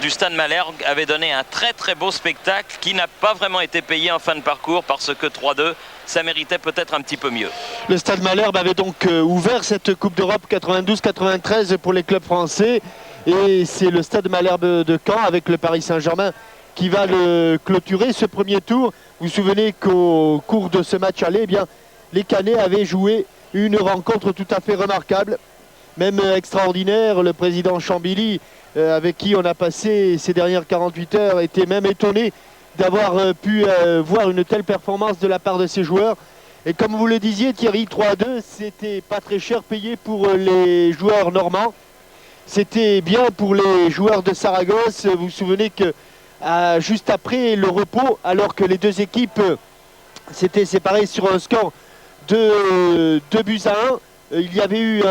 du Stade Malherbe avait donné un très très beau spectacle qui n'a pas vraiment été payé en fin de parcours parce que 3-2, ça méritait peut-être un petit peu mieux. Le Stade Malherbe avait donc ouvert cette Coupe d'Europe 92-93 pour les clubs français et c'est le Stade Malherbe de Caen avec le Paris Saint-Germain qui va le clôturer ce premier tour. Vous vous souvenez qu'au cours de ce match aller, eh bien, les Canets avaient joué une rencontre tout à fait remarquable, même extraordinaire. Le président Chambilly, avec qui on a passé ces dernières 48 heures, était même étonné d'avoir pu voir une telle performance de la part de ses joueurs. Et comme vous le disiez Thierry, 3-2, c'était pas très cher payé pour les joueurs normands. C'était bien pour les joueurs de Saragosse. Vous vous souvenez que juste après le repos, alors que les deux équipes s'étaient séparées sur un score de 2 buts à 1, il y avait eu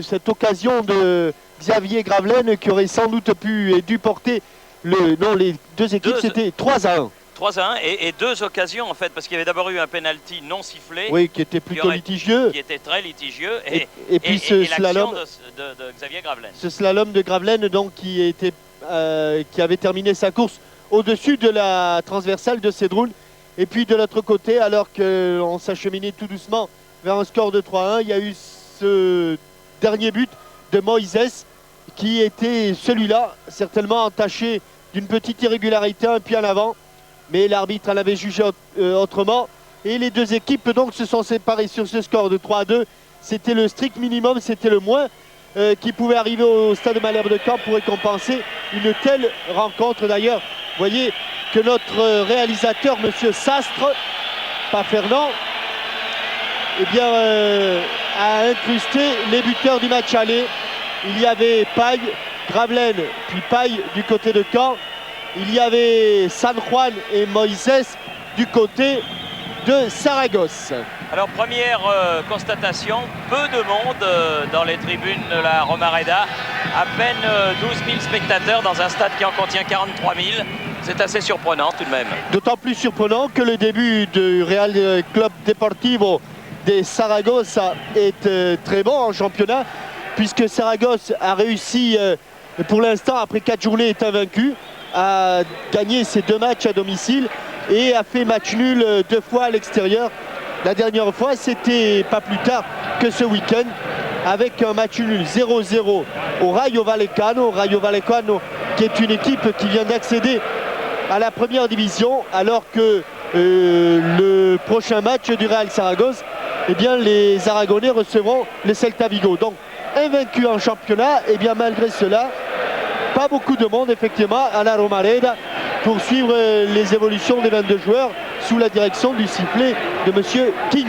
cette occasion de Xavier Gravelaine qui aurait sans doute pu et dû porter non, les deux équipes, c'était 3 à 1. 3 à 1 et deux occasions en fait, parce qu'il y avait d'abord eu un penalty non sifflé. Oui, qui était plutôt litigieux. Qui était très litigieux. Et puis ce slalom de Xavier Gravelaine. Ce slalom de Gravelaine donc, qui avait terminé sa course au-dessus de la transversale de Cédroul. Et puis de l'autre côté, alors qu'on s'acheminait tout doucement vers un score de 3-1, il y a eu ce dernier but de Moïse qui était celui-là, certainement entaché d'une petite irrégularité, un pied en avant. Mais l'arbitre en avait jugé autrement. Et les deux équipes donc se sont séparées sur ce score de 3-2. C'était le strict minimum, c'était le moins qui pouvait arriver au Stade Malherbe de Caen pour récompenser une telle rencontre. D'ailleurs, vous voyez que notre réalisateur, monsieur Sastre, pas Fernand, eh bien, a incrusté les buteurs du match aller. Il y avait Paille, Gravelaine, puis Paille du côté de Caen. Il y avait San Juan et Moïse du côté de Saragosse. Alors première constatation, peu de monde dans les tribunes de la Romareda. À peine 12 000 spectateurs dans un stade qui en contient 43 000. C'est assez surprenant tout de même. D'autant plus surprenant que le début du Real Club Deportivo de Saragosse est très bon en championnat, puisque Saragosse a réussi, pour l'instant, après 4 journées, est invaincu, a gagné ses 2 matchs à domicile et a fait match nul 2 fois à l'extérieur. La dernière fois, c'était pas plus tard que ce week-end, avec un match nul 0-0 au Rayo Vallecano. Rayo Vallecano qui est une équipe qui vient d'accéder à la première division, alors que le prochain match du Real Saragosse, eh bien, les Aragonais recevront le Celta Vigo. Donc, invaincu en championnat, et bien malgré cela, pas beaucoup de monde effectivement à la Romareda pour suivre les évolutions des 22 joueurs sous la direction du sifflet de monsieur King.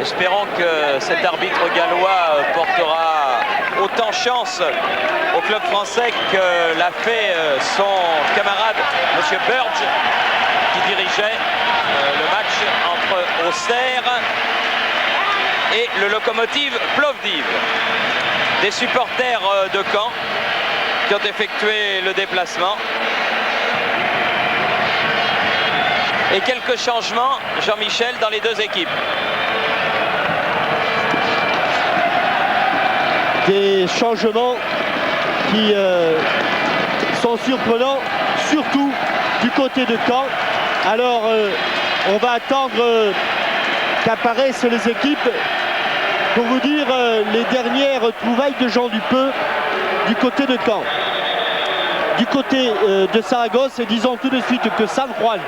Espérons que cet arbitre gallois portera autant chance au club français que l'a fait son camarade monsieur Burge qui dirigeait le match entre Auxerre et le Lokomotiv Plovdiv. Des supporters de Caen qui ont effectué le déplacement. Et quelques changements, Jean-Michel, dans les deux équipes. Des changements qui sont surprenants, surtout du côté de Caen. Alors, on va attendre qu'apparaissent les équipes. Pour vous dire les dernières trouvailles de Jean Dupeux du côté de Caen. Du côté de Saragosse, disons tout de suite que San Juan,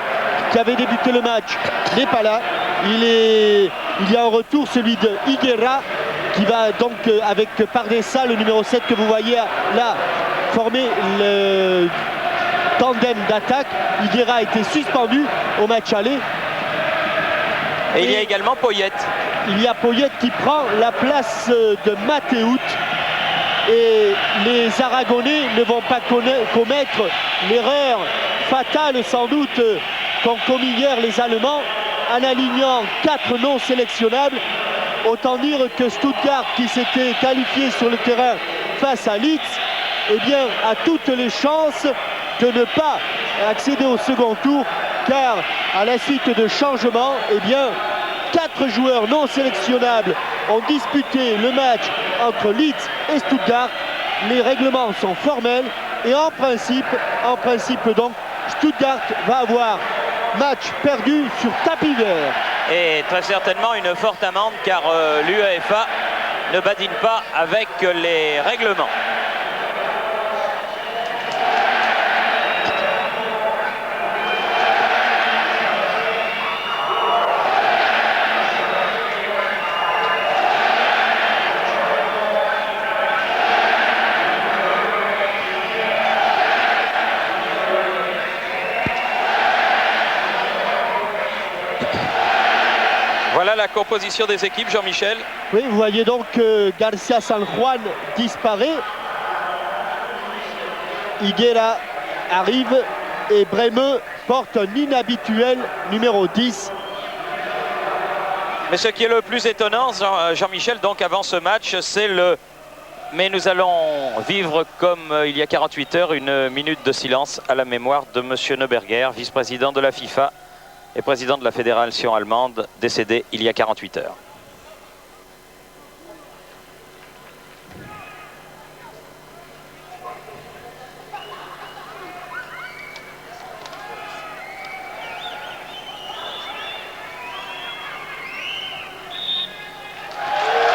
qui avait débuté le match, n'est pas là. Il y a en retour celui de Higuera, qui va donc avec Pardessa, le numéro 7 que vous voyez là, former le tandem d'attaque. Higuera a été suspendu au match aller. Et il y a également Poyet. Il y a Poyet qui prend la place de Mathéout. Et les Aragonais ne vont pas commettre l'erreur fatale sans doute qu'ont commis hier les Allemands en alignant 4 non sélectionnables. Autant dire que Stuttgart, qui s'était qualifié sur le terrain face à Leeds, eh bien, a toutes les chances de ne pas accéder au second tour, car à la suite de changements, eh bien, 4 joueurs non sélectionnables ont disputé le match entre Leeds et Stuttgart. Les règlements sont formels. Et en principe donc, Stuttgart va avoir match perdu sur tapis vert. Et très certainement une forte amende car l'UEFA ne badine pas avec les règlements. Voilà la composition des équipes, Jean-Michel. Oui, vous voyez donc que Garcia San Juan disparaît. Higuera arrive et Breme porte un inhabituel numéro 10. Mais ce qui est le plus étonnant, Jean-Michel, donc avant ce match, c'est le... Mais nous allons vivre comme il y a 48 heures, une minute de silence à la mémoire de M. Neuberger, vice-président de la FIFA et président de la fédération allemande, décédé il y a 48 heures.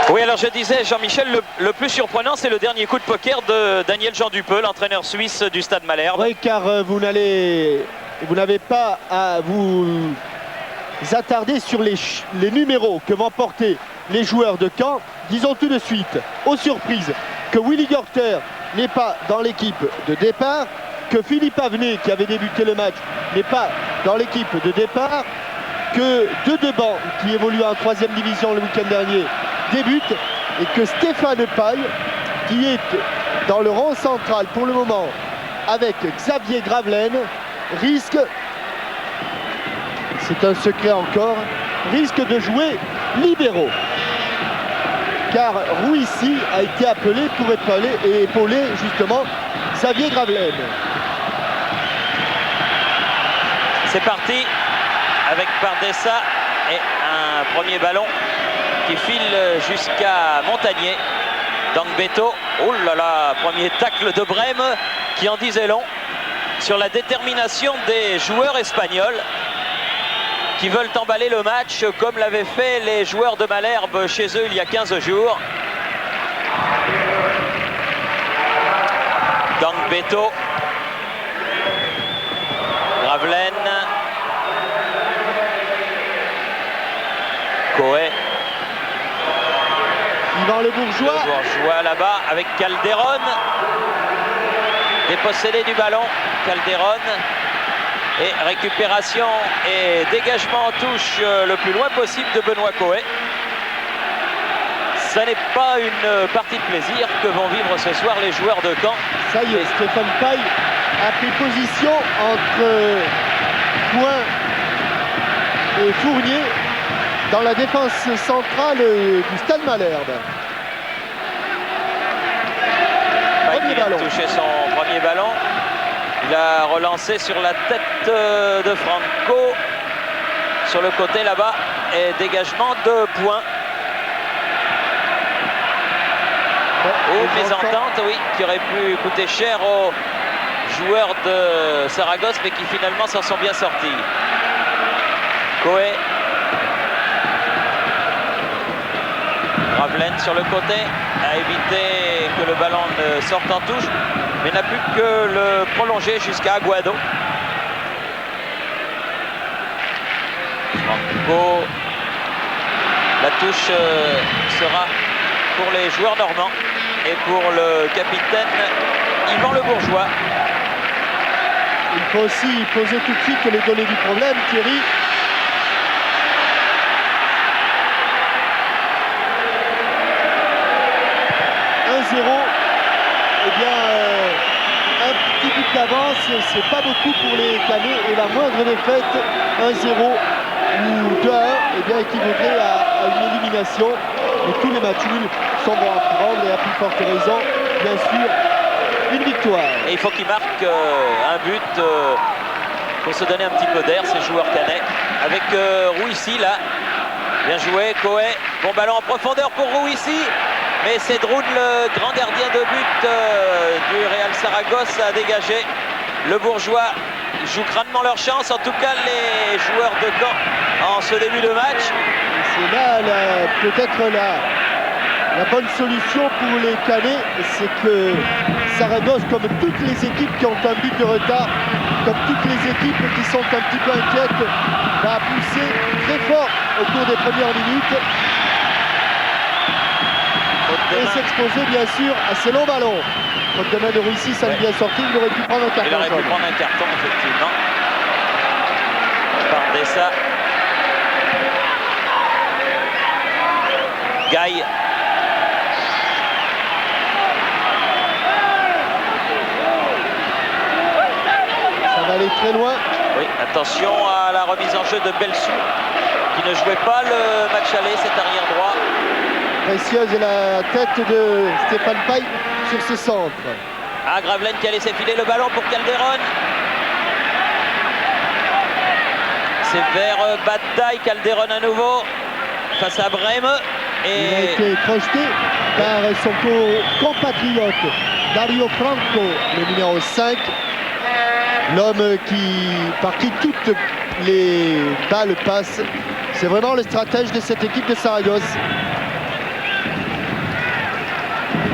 Oui, alors je disais, Jean-Michel, le plus surprenant, c'est le dernier coup de poker de Daniel Jean Dupeux, l'entraîneur suisse du Stade Malherbe. Oui, car vous n'avez pas à vous attarder sur les numéros que vont porter les joueurs de Caen. Disons tout de suite, aux surprises, que Willy Gorter n'est pas dans l'équipe de départ, que Philippe Avenet, qui avait débuté le match, n'est pas dans l'équipe de départ, que deux de banc qui évoluent en 3e division le week-end dernier débute et que Stéphane Paille, qui est dans le rang central pour le moment avec Xavier Gravelaine, risque, c'est un secret encore, risque de jouer libéraux. Car Rouissi a été appelé pour épauler justement Xavier Gravelaine. C'est parti avec Pardessa et un premier ballon qui file jusqu'à Montagnier. Beto, oh là là, premier tacle de Brême qui en disait long sur la détermination des joueurs espagnols qui veulent emballer le match comme l'avaient fait les joueurs de Malherbe chez eux il y a 15 jours. Beto, Gravelaine, Coé. Yvan Le Bourgeois. Le Bourgeois là-bas avec Calderon. Dépossédé du ballon, Calderon. Et récupération et dégagement en touche le plus loin possible de Benoît Coé. Ça n'est pas une partie de plaisir que vont vivre ce soir les joueurs de Caen. Ça y est, Stéphane Paille a pris position entre Point et Fournier dans la défense centrale du Stade Malherbe. Premier ballon. Il a touché son premier ballon. Il a relancé sur la tête de Franco. Sur le côté là-bas. Et dégagement de Point. Ou mésentente, oui, qui aurait pu coûter cher aux joueurs de Saragosse, mais qui finalement s'en sont bien sortis. Coé. Gravelaine sur le côté, a évité que le ballon ne sorte en touche, mais n'a plus que le prolonger jusqu'à Aguado. Franco. La touche sera pour les joueurs normands et pour le capitaine Yvan Le Bourgeois. Il faut aussi poser tout de suite les données du problème, Thierry. Eh bien, un petit but d'avance, c'est pas beaucoup pour les Canets. Et la moindre défaite, 1-0 ou 2-1, eh bien, équivaudrait à une élimination. Et tous les matchs nuls sont bons à prendre et à plus forte raison, bien sûr, une victoire. Et il faut qu'ils marquent un but pour se donner un petit peu d'air, ces joueurs canets. Avec Rouissi là, bien joué, Coé, bon ballon en profondeur pour Rouissi. Mais c'est Droun, le grand gardien de but du Real Saragosse, a dégagé. Le Bourgeois jouent grandement leur chance, en tout cas les joueurs de Caen en ce début de match. C'est là peut-être la bonne solution pour les Canets, c'est que Saragosse, comme toutes les équipes qui ont un but de retard, comme toutes les équipes qui sont un petit peu inquiètes, va pousser très fort au cours des premières minutes et s'exposer bien sûr à ces longs ballons. Faute de main de Russie, ça lui bien sorti, il aurait pu prendre un carton. Il aurait pu prendre un carton, effectivement. Bardessa. Gaille. Ça va aller très loin. Oui, attention à la remise en jeu de Belsu, qui ne jouait pas le match aller, cet arrière droit. Précieuse la tête de Stéphane Paille sur ce centre. Ah, Gravelaine qui a laissé filer le ballon pour Calderon. C'est vers Bataille, Calderon à nouveau, face à Brême. Il a été projeté par son compatriote Dario Franco, le numéro 5. L'homme par qui toutes les balles passent. C'est vraiment le stratège de cette équipe de Saragosse.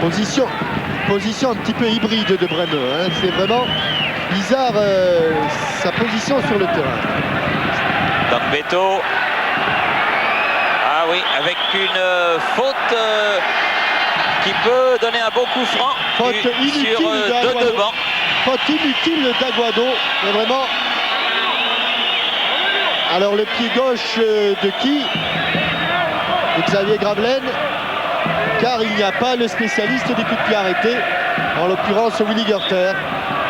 Position un petit peu hybride de Brême. Hein. C'est vraiment bizarre sa position sur le terrain. Beto. Ah oui, avec une faute qui peut donner un beau coup franc faute inutile sur deux bancs. Faute inutile d'Aguado. Mais vraiment. Alors le pied gauche de qui? De Xavier Gravelaine. Car il n'y a pas le spécialiste des coups de pied arrêtés, en l'occurrence Willy Gerter.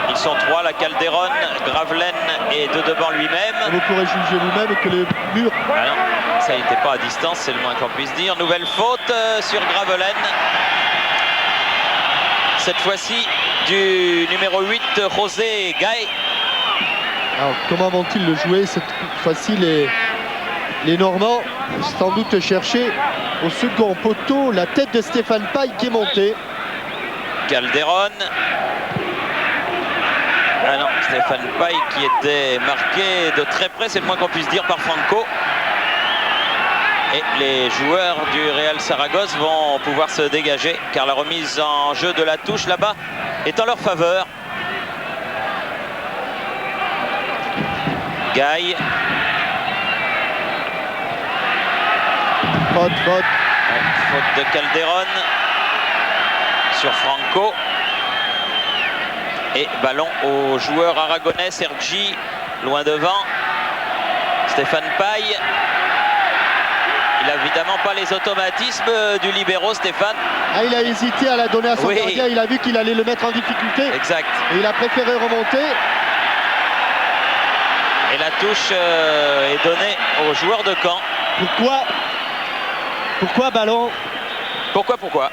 Ils sont trois, la Calderon, Gravelaine et Dedeban lui-même. Vous pourrez juger vous-même que le mur... Ah non, ça n'était pas à distance, c'est le moins qu'on puisse dire. Nouvelle faute sur Gravelaine. Cette fois-ci du numéro 8, José Gaille. Alors comment vont-ils le jouer cette fois-ci les Normands? Sans doute chercher au second poteau la tête de Stéphane Paille qui est montée. Calderon. Ah non, Stéphane Paille qui était marqué de très près, c'est le moins qu'on puisse dire, par Franco. Et les joueurs du Real Saragosse vont pouvoir se dégager car la remise en jeu de la touche là-bas est en leur faveur. Gaille. Faute. Faute de Calderon sur Franco. Et ballon au joueur aragonais Sergi, loin devant. Stéphane Paille. Il n'a évidemment pas les automatismes du libéro, Stéphane. Ah, il a hésité à la donner à son gardien, il a vu qu'il allait le mettre en difficulté. Exact. Et il a préféré remonter. Et la touche est donnée au joueur de Caen. Pourquoi ballon? Pourquoi?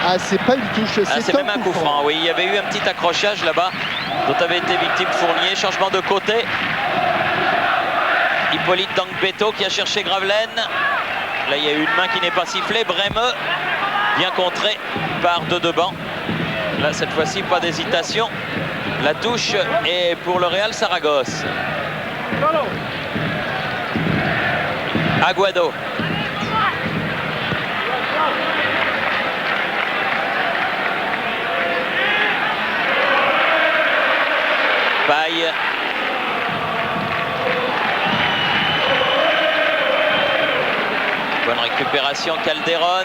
Ah, c'est pas une touche, c'est même un coup franc. Oui, il y avait eu un petit accrochage là-bas dont avait été victime Fournier. Changement de côté. Hippolyte Dangbeto qui a cherché Gravelaine. Là, il y a eu une main qui n'est pas sifflée. Brême, bien contré par Dedeban. Là, cette fois-ci, pas d'hésitation. La touche est pour le Real Saragosse. Aguado. Paille. Bonne récupération Calderon.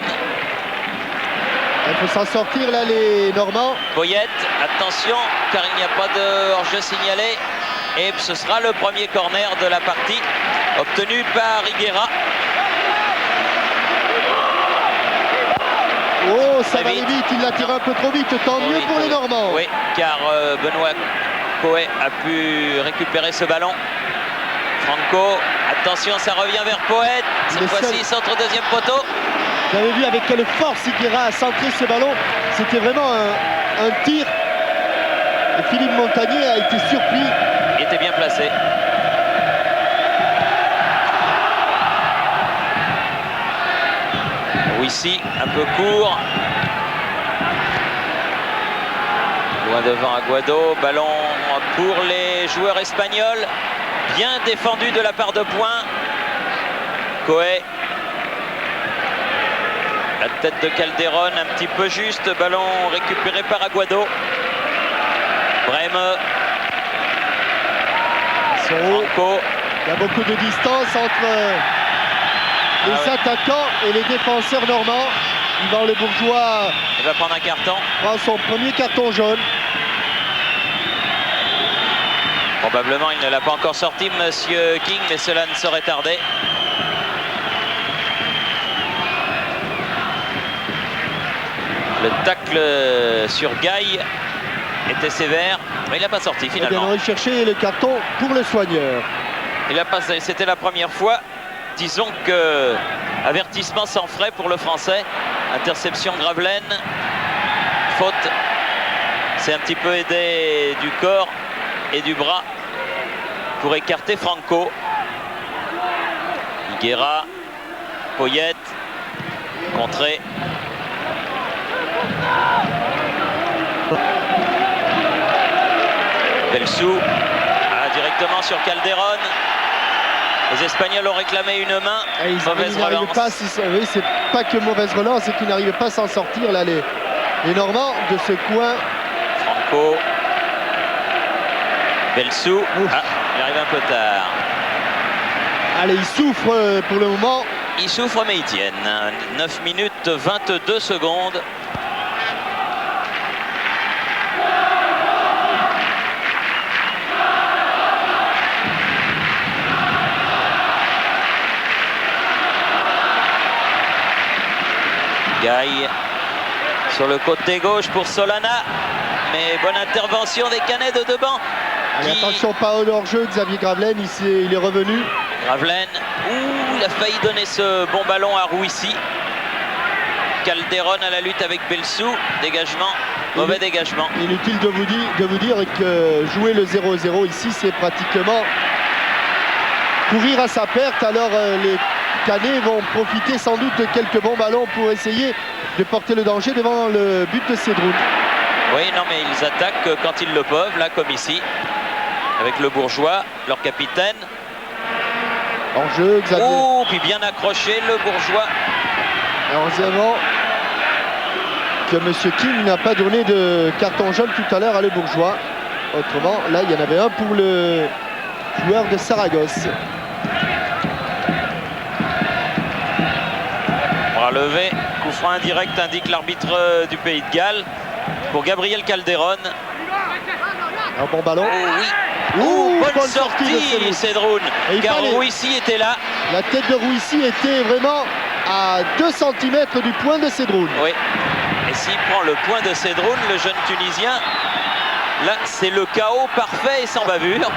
Il faut s'en sortir là les Normands. Poyette, attention car il n'y a pas de hors-jeu signalé. Et ce sera le premier corner de la partie obtenu par Higuera. Oh, ça va aller vite, il l'a tiré un peu trop vite, tant mieux pour les Normands. Oui, car Benoît Coé a pu récupérer ce ballon. Franco, attention, ça revient vers Poète. Cette fois-ci, centre deuxième poteau. Vous avez vu avec quelle force Higuera a centré ce ballon. C'était vraiment un tir. Et Philippe Montagnier a été surpris. Il était bien placé. Rouissy, un peu court. Loin devant Aguado, ballon pour les joueurs espagnols. Bien défendu de la part de Point. Coé. La tête de Calderon, un petit peu juste. Ballon récupéré par Aguado. Brême. Franco. Il y a beaucoup de distance entre les attaquants et les défenseurs normands. Yvan Le Bourgeois, il va prendre un carton. Prend son premier carton jaune. Probablement il ne l'a pas encore sorti, monsieur King, mais cela ne saurait tarder. Le tacle sur Gaille était sévère, mais il n'a pas sorti finalement. On va chercher le carton pour le soigneur. Il a passé, c'était la première fois. Disons que avertissement sans frais pour le Français. Interception Gravelaine. Faute. C'est un petit peu aidé du corps et du bras pour écarter Franco. Higuera. Poyet. Contré. Belsou. Directement sur Calderon. Les Espagnols ont réclamé une main. Mauvaise relance. Oui, c'est pas que mauvaise relance, c'est qu'ils n'arrivent pas à s'en sortir là, les Normands de ce coin. Franco. Belsou. Ah, il arrive un peu tard. Allez, il souffre pour le moment. Il souffre, mais ils tiennent. 9 minutes 22 secondes. Gaille sur le côté gauche pour Solana, mais bonne intervention des Canets de Deban. Attention, pas au hors-jeu, Xavier Gravelaine, il est revenu. Gravelaine, il a failli donner ce bon ballon à Rouissy. Calderon à la lutte avec Belsou, dégagement, mauvais dégagement. Inutile de vous dire que jouer le 0-0 ici, c'est pratiquement courir à sa perte. Alors les Canets vont profiter sans doute de quelques bons ballons pour essayer de porter le danger devant le but de Cédroun. Oui, non, mais ils attaquent quand ils le peuvent, là, comme ici, avec le Bourgeois, leur capitaine. En jeu, Xavier. Oh, puis bien accroché, le Bourgeois. Heureusement que M. King n'a pas donné de carton jaune tout à l'heure à le Bourgeois. Autrement, là, il y en avait un pour le joueur de Saragosse. Levé, coup franc indirect indique l'arbitre du Pays de Galles pour Gabriel Calderon. Un bon ballon. Oh oui. Bonne sortie de Cédroun, car Rouissy était là. La tête de Rouissy était vraiment à 2 cm du point de Cédroun. Oui. Et s'il prend le point de Cédroun, le jeune Tunisien, là c'est le chaos parfait et sans bavure.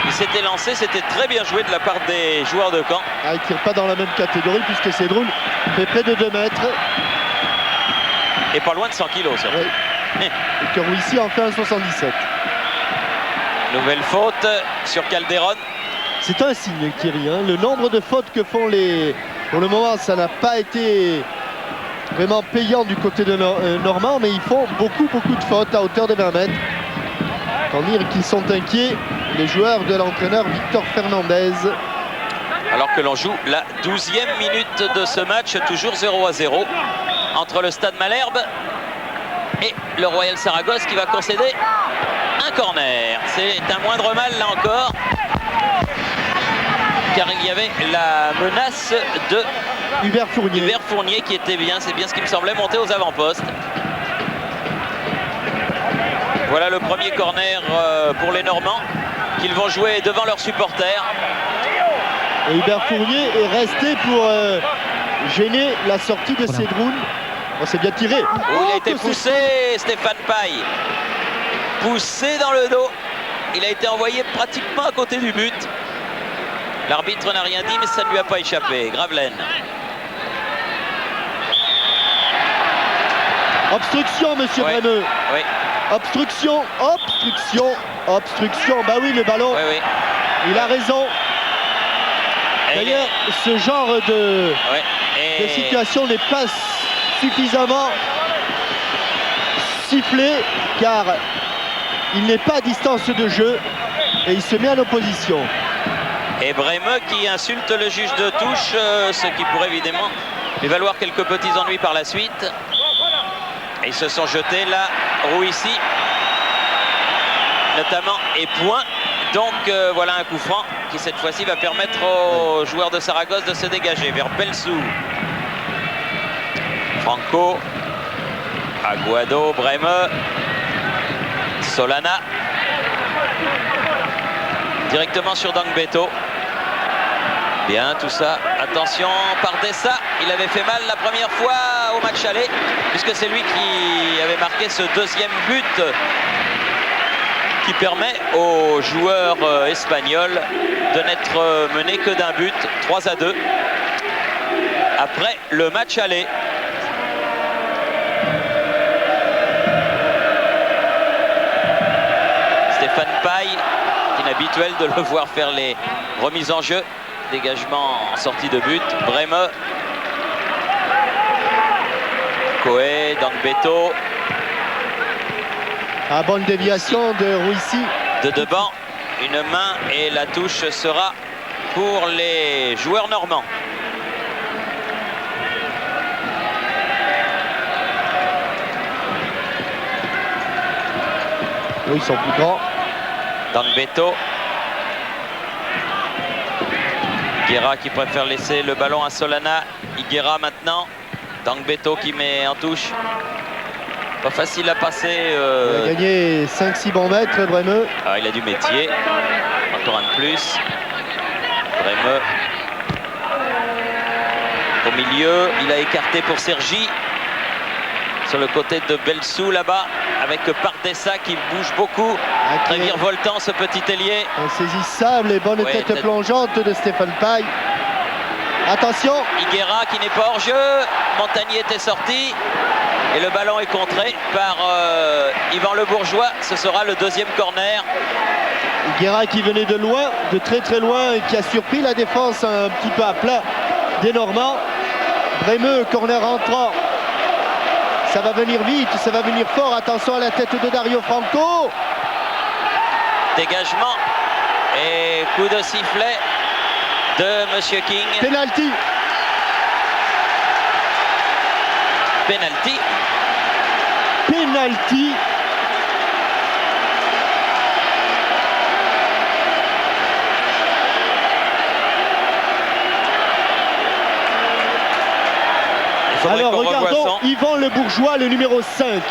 Il s'était lancé, c'était très bien joué de la part des joueurs de Caen. Ah, il ne tire pas dans la même catégorie puisque Cédroun fait près de 2 mètres. Et pas loin de 100 kilos, ça. Oui. Et que Rouissy en fait un 77. Nouvelle faute sur Calderon. C'est un signe, Thierry. Hein. Le nombre de fautes que font les... Pour le moment, ça n'a pas été vraiment payant du côté de Normand, mais ils font beaucoup de fautes à hauteur de 20 mètres. Tant dire qu'ils sont inquiets, les joueurs de l'entraîneur Victor Fernandez. Alors que l'on joue la 12e minute de ce match, toujours 0-0 entre le Stade Malherbe et le Royal Saragosse qui va concéder un corner. C'est un moindre mal là encore, car il y avait la menace de Hubert Fournier qui était bien, c'est bien ce qui me semblait, monter aux avant-postes. Voilà le premier corner pour les Normands qu'ils vont jouer devant leurs supporters. Et Hubert Fournier est resté pour gêner la sortie de Cédroun. Oh, c'est bien tiré. Il a été poussé, Stéphane Paille. Poussé dans le dos. Il a été envoyé pratiquement à côté du but. L'arbitre n'a rien dit, mais ça ne lui a pas échappé. Gravelaine. Obstruction, monsieur Bremeux. Oui. Obstruction. Bah oui, le ballon. Oui. Il a raison. D'ailleurs, ce genre de... Ouais. Et de situation n'est pas suffisamment sifflé car il n'est pas à distance de jeu et il se met en opposition. Et Bremeux qui insulte le juge de touche, ce qui pourrait évidemment lui valoir quelques petits ennuis par la suite. Et ils se sont jetés là, Rouissi notamment, et point. Donc voilà un coup franc qui cette fois-ci va permettre aux joueurs de Saragosse de se dégager vers Belsou. Franco, Aguado, Bremeux, Solana. Directement sur Dangbeto. Bien tout ça. Attention par Dessa. Il avait fait mal la première fois au match aller, puisque c'est lui qui avait marqué ce deuxième but qui permet aux joueurs espagnols de n'être menés que d'un but, 3-2, après le match aller. Stéphane Paille, inhabituel de le voir faire les remises en jeu. Dégagement en sortie de but. Bremeux. Coé, Dangbeto. Bonne déviation de Rouissi. De devant, une main et la touche sera pour les joueurs normands. Oui, ils sont plus grands. Dangbeto. Higuera qui préfère laisser le ballon à Solana. Higuera maintenant. Dangbeto qui met en touche. Pas facile à passer. Il a gagné 5-6 bons mètres, Bremeux. Ah, il a du métier. Encore un de plus. Bremeux. Au milieu, il a écarté pour Sergi. Sur le côté de Belsou là-bas, avec Pardessa qui bouge beaucoup. Très virevoltant ce petit ailier. Insaisissable et bonne tête plongeante de Stéphane Paille. Attention. Higuera qui n'est pas hors jeu. Montagnier était sorti. Et le ballon est contré par Yvan Le Bourgeois. Ce sera le deuxième corner. Higuera qui venait de loin, de très très loin, et qui a surpris la défense un petit peu à plat des Normands. Bremeux, corner entrant. Ça va venir vite, ça va venir fort. Attention à la tête de Dario Franco. Dégagement et coup de sifflet de Monsieur King. Penalty. Penalty. Penalty. Alors regardons Yvan Le Bourgeois, le numéro 5.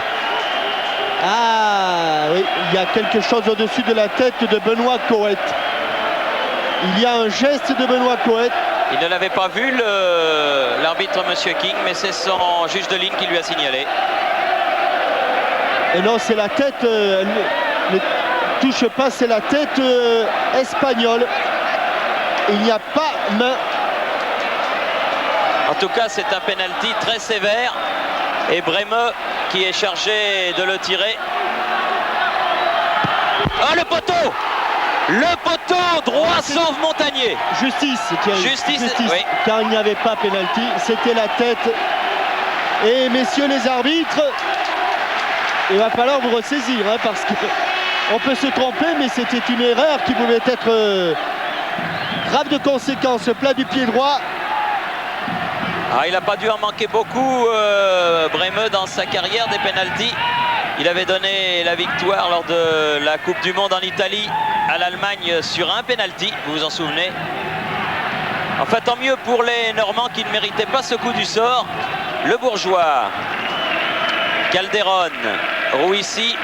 Ah oui, il y a quelque chose au-dessus de la tête de Benoît Coët. Il y a un geste de Benoît Coët. Il ne l'avait pas vu, l'arbitre Monsieur King, mais c'est son juge de ligne qui lui a signalé. Et non, c'est la tête, ne touche pas, c'est la tête espagnole. Il n'y a pas main. En tout cas, c'est un penalty très sévère. Et Bremeux qui est chargé de le tirer. Oh, le poteau! Le poteau droit sauve Montagnier. Justice, Thierry. Justice, oui. Car il n'y avait pas pénalty, c'était la tête. Et messieurs les arbitres, il va falloir vous ressaisir, hein, parce qu'on peut se tromper, mais c'était une erreur qui pouvait être grave de conséquences. Plat du pied droit. Ah, il n'a pas dû en manquer beaucoup, Bremeux, dans sa carrière des pénaltys. Il avait donné la victoire lors de la Coupe du Monde en Italie à l'Allemagne sur un pénalty, vous vous en souvenez. Enfin, tant mieux pour les Normands qui ne méritaient pas ce coup du sort. Le Bourgeois, Calderon, Rouissi,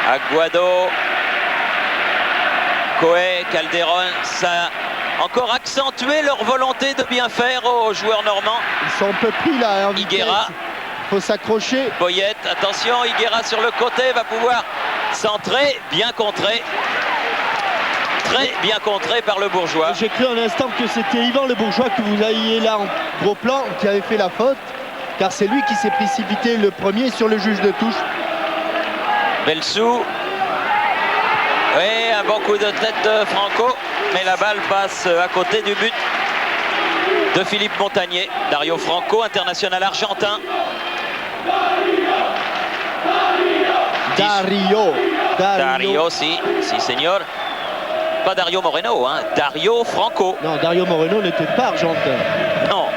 Aguado, Coé, Calderon, ça a encore accentué leur volonté de bien faire aux joueurs normands. Ils sont un peu pris là. Higuera. Faut s'accrocher. Boyette, attention, Higuera sur le côté va pouvoir centrer, bien contré. Très bien contré par le Bourgeois. J'ai cru un instant que c'était Yvan Le Bourgeois que vous ayez là en gros plan qui avait fait la faute, car c'est lui qui s'est précipité le premier sur le juge de touche. Belsou. Oui, un bon coup de tête de Franco, mais la balle passe à côté du but de Philippe Montagnier. Dario Franco, international argentin. Dario, si señor. Pas Dario Moreno, hein, Dario Franco. Non, Dario Moreno n'était pas argentin. Non.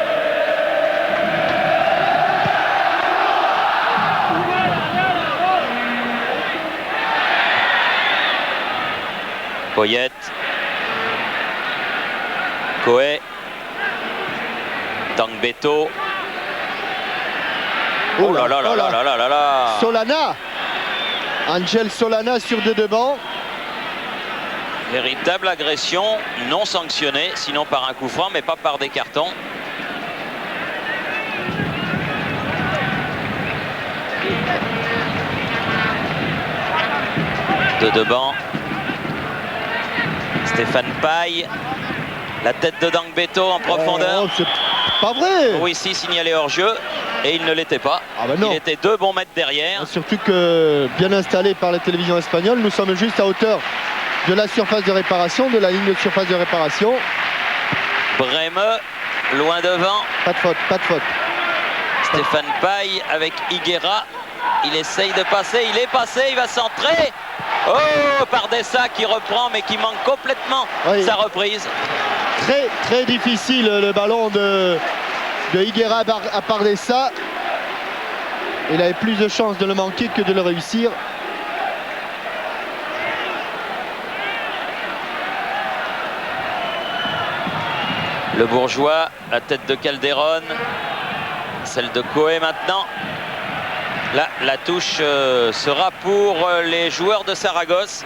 Poyet. Coé. Tangbeto. Oh là là là là là là là. Solana. Angel Solana sur deux devant. Véritable agression non sanctionnée, sinon par un coup franc, mais pas par des cartons. De devant. Stéphane Paille. La tête de Dangbeto en profondeur. Oh, c'est pas vrai. Oui, si, signalé hors jeu. Et il ne l'était pas. Ah ben non. Il était 2 bons mètres derrière. Surtout que, bien installé par la télévision espagnole, nous sommes juste à hauteur de la surface de réparation, de la ligne de surface de réparation. Brême, loin devant. Pas de faute, pas de faute. Stéphane Paille avec Higuera. Il essaye de passer, il est passé, il va centrer. Oh, Pardessa qui reprend mais qui manque complètement sa reprise. Très très difficile le ballon de Higuera à Pardessa. Il avait plus de chances de le manquer que de le réussir. Le Bourgeois, la tête de Calderon, celle de Coé maintenant. Là, la touche sera pour les joueurs de Saragosse.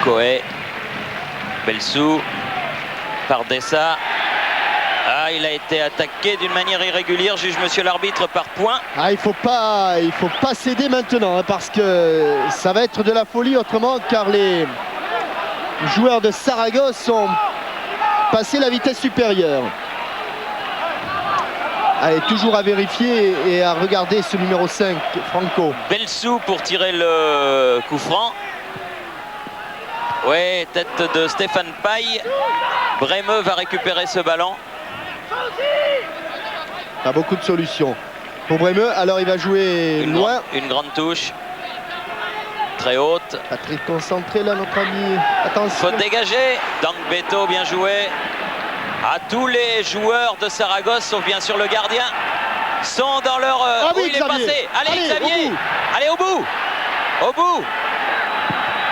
Coé, Belsou, Pardessa. Ah, il a été attaqué d'une manière irrégulière, juge monsieur l'arbitre, par point. Ah, il faut pas céder maintenant hein, parce que ça va être de la folie autrement, car les joueurs de Saragosse ont passé la vitesse supérieure. Allez, toujours à vérifier et à regarder ce numéro 5, Franco. Belsou pour tirer le coup franc. Ouais, tête de Stéphane Paille. Brême va récupérer ce ballon. Pas beaucoup de solutions pour Brême. Alors il va jouer loin. Une grande touche. Très haute. Pas très concentré là notre ami. Attention. Faut dégager. Dangbeto bien joué. À tous les joueurs de Saragosse, sauf bien sûr le gardien, sont dans leur... Ah oui, où il est passé. Allez Xavier. Allez au bout. Au bout.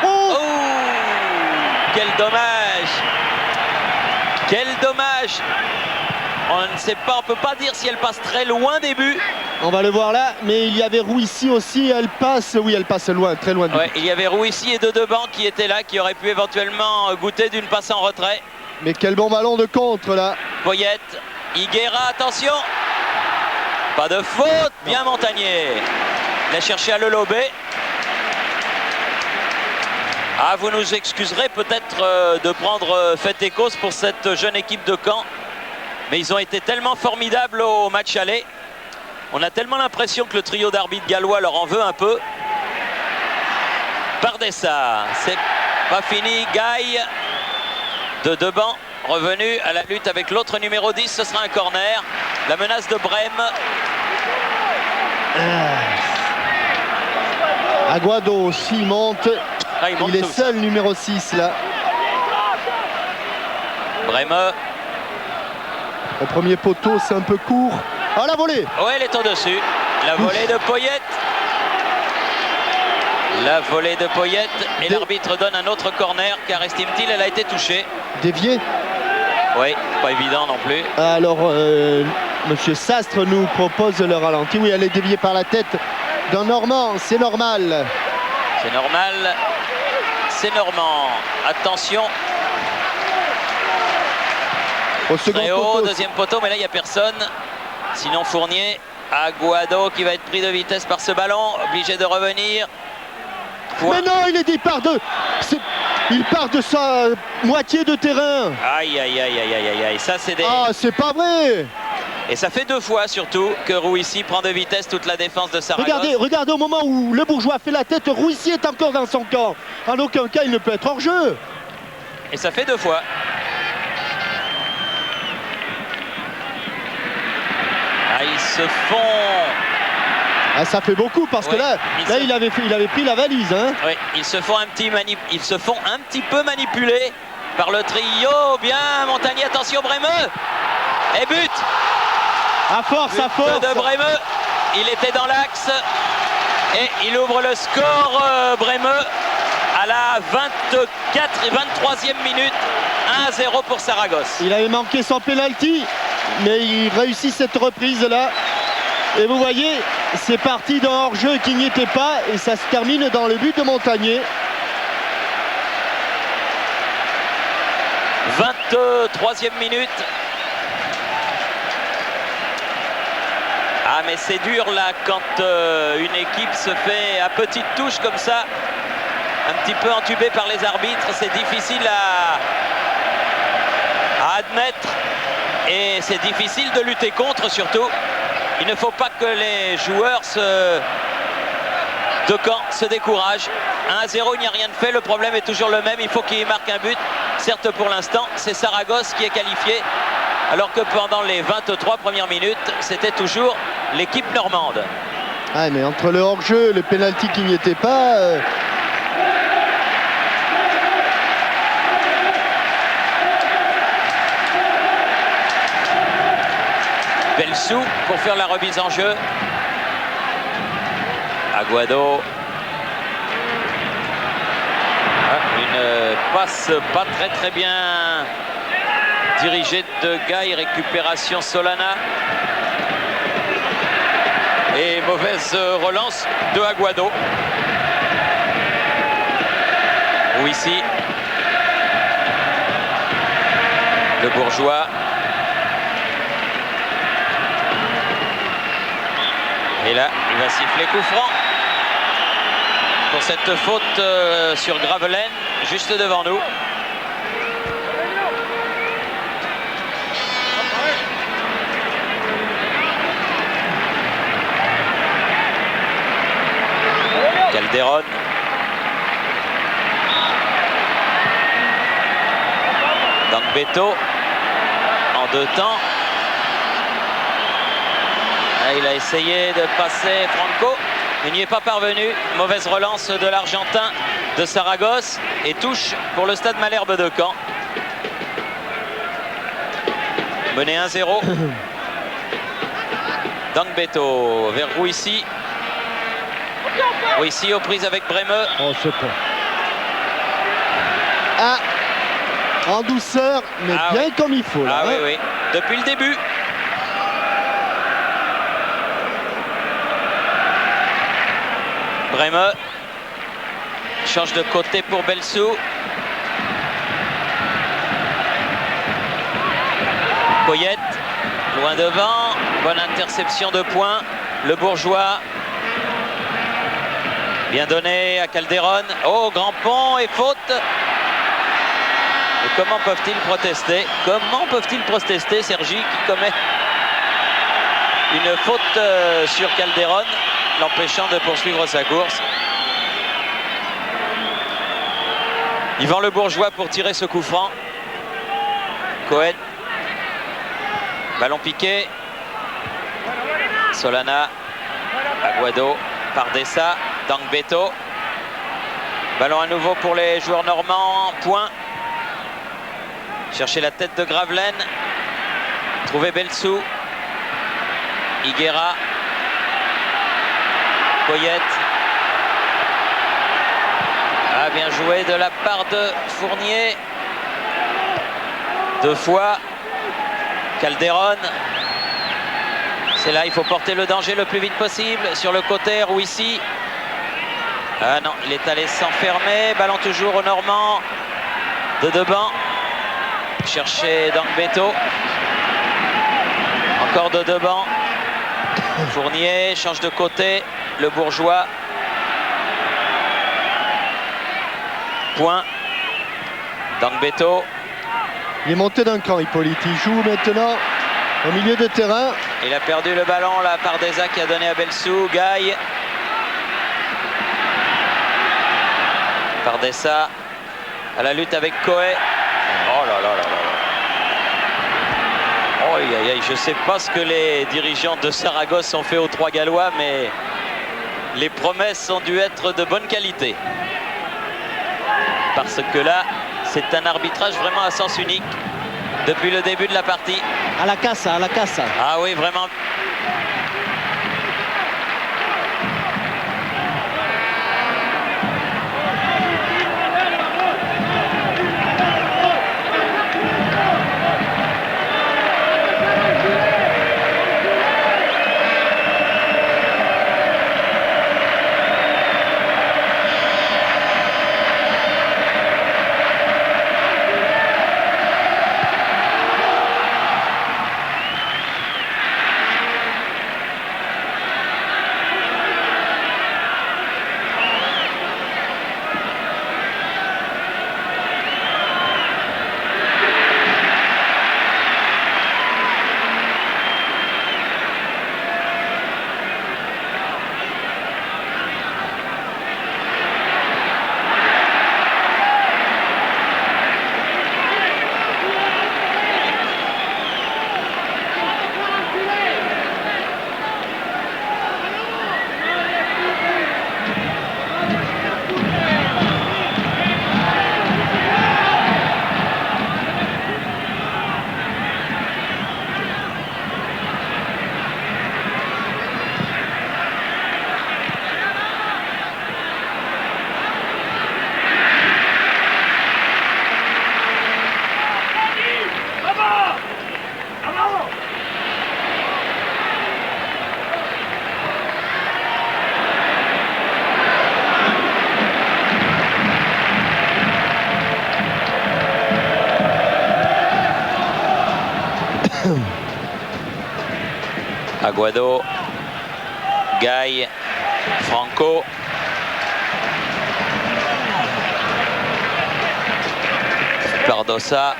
Oh, quel dommage. Quel dommage. On ne sait pas, on peut pas dire si elle passe très loin des buts. On va le voir là, mais il y avait Rouissi aussi, elle passe, oui elle passe loin, très loin. Ouais, il y avait Rouissi et de Deban qui étaient là, qui auraient pu éventuellement goûter d'une passe en retrait. Mais quel bon ballon de contre là. Poyet, Higuera, attention. Pas de faute, bien Montagnier. Il a cherché à le lober. Ah, vous nous excuserez peut-être de prendre fait et cause pour cette jeune équipe de Caen. Mais ils ont été tellement formidables au match aller. On a tellement l'impression que le trio d'arbitres gallois leur en veut un peu. Pardessa, c'est pas fini. Gaille de Deban, revenu à la lutte avec l'autre numéro 10. Ce sera un corner. La menace de Brême. Aguado aussi monte. Ah, il est seul numéro 6 là. Brême. Au premier poteau, c'est un peu court. Ah, la volée. Ouais, elle est au-dessus. La volée de Poyet. La volée de Poyet. Et l'arbitre donne un autre corner, car estime-t-il, elle a été touchée. Déviée. Oui, pas évident non plus. Alors, monsieur Sastre nous propose le ralenti. Oui, elle est déviée par la tête d'un Normand. C'est normal. C'est normal. C'est normand. Attention. Au second très haut, poteau. deuxième poteau, mais là il n'y a personne. Sinon Fournier, Aguado qui va être pris de vitesse par ce ballon, obligé de revenir. Point. Mais non, il part de sa moitié de terrain. Aïe aïe aïe aïe aïe aïe, ça c'est des... Ah, c'est pas vrai. Et ça fait 2 fois surtout que Rouissy prend de vitesse toute la défense de Saragosse. Regardez au moment où le Bourgeois fait la tête, Rouissy est encore dans son camp. En aucun cas il ne peut être hors jeu. Et ça fait 2 fois. Ah, ils se font... Ah, ça fait beaucoup parce que là il avait pris la valise. Hein. Oui, ils se font un petit peu manipuler par le trio. Bien, Montagnier, attention, Brémeux. Et but. À force, but à force. de Brémeux. Il était dans l'axe. Et il ouvre le score, Brémeux, à la 24 et 23e minute. 1-0 pour Saragosse. Il avait manqué son penalty, mais il réussit cette reprise-là. Et vous voyez, c'est parti d'un hors-jeu qui n'y était pas et ça se termine dans le but de Montagnier. 23e minute. Ah, mais c'est dur là quand une équipe se fait à petite touche comme ça, un petit peu entubée par les arbitres. C'est difficile à admettre et c'est difficile de lutter contre surtout. Il ne faut pas que les joueurs de Caen se découragent. 1-0, il n'y a rien de fait. Le problème est toujours le même. Il faut qu'il marque un but. Certes, pour l'instant, c'est Saragosse qui est qualifié. Alors que pendant les 23 premières minutes, c'était toujours l'équipe normande. Ah, mais entre le hors-jeu et le pénalty qui n'y était pas... Belsou pour faire la remise en jeu. Aguado. Une passe pas très bien dirigée de Gaï. Récupération Solana. Et mauvaise relance de Aguado. Rouissy. Le Bourgeois. Et là, il va siffler coup franc pour cette faute sur Gravelaine, juste devant nous. Calderon. Dangbeto en 2 temps. Il a essayé de passer Franco, il n'y est pas parvenu. Mauvaise relance de l'Argentin de Saragosse et touche pour le Stade Malherbe de Caen. Mené 1-0. Dangbeto vers Rouissy. Rouissy aux prises avec Brémeux. Oh, c'est pas. Ah, en douceur, mais bien comme il faut. Là, oui, oui. Depuis le début. Brémeux change de côté pour Belsou. Poyette, loin devant. Bonne interception de points. Le Bourgeois. Bien donné à Calderon. Oh, grand pont et faute. Et comment peuvent-ils protester? Comment peuvent-ils protester, Sergi, qui commet une faute sur Calderon, l'empêchant de poursuivre sa course. Yvan Le Bourgeois pour tirer ce coup franc. Cohen. Ballon piqué. Solana. Aguado. Pardessa. Dangbeto. Ballon à nouveau pour les joueurs normands. Point. Chercher la tête de Gravelaine. Trouver Belsou. Higuera. Poyette. Ah, bien joué de la part de Fournier. 2 fois. Calderon. C'est là, il faut porter le danger le plus vite possible. Sur le côté, Rouissy. Ah non, il est allé s'enfermer. Ballon toujours au Normand. De Deban. Chercher Dangbeto. Encore de Deban. Fournier change de côté. Le Bourgeois. Point. Dangbeto. Il est monté d'un cran, Hippolyte. Il joue maintenant au milieu de terrain. Il a perdu le ballon là par Deza qui a donné à Belsou. Gaï. Par Dessa à la lutte avec Coé. Oh là là là là. Oh, aïe, aïe, aïe. Je ne sais pas ce que les dirigeants de Saragosse ont fait aux trois Gallois, mais les promesses ont dû être de bonne qualité. Parce que là, c'est un arbitrage vraiment à sens unique depuis le début de la partie. À la casse, à la casse. Ah oui, vraiment. Aguado, Gaï, Franco. Pardossa.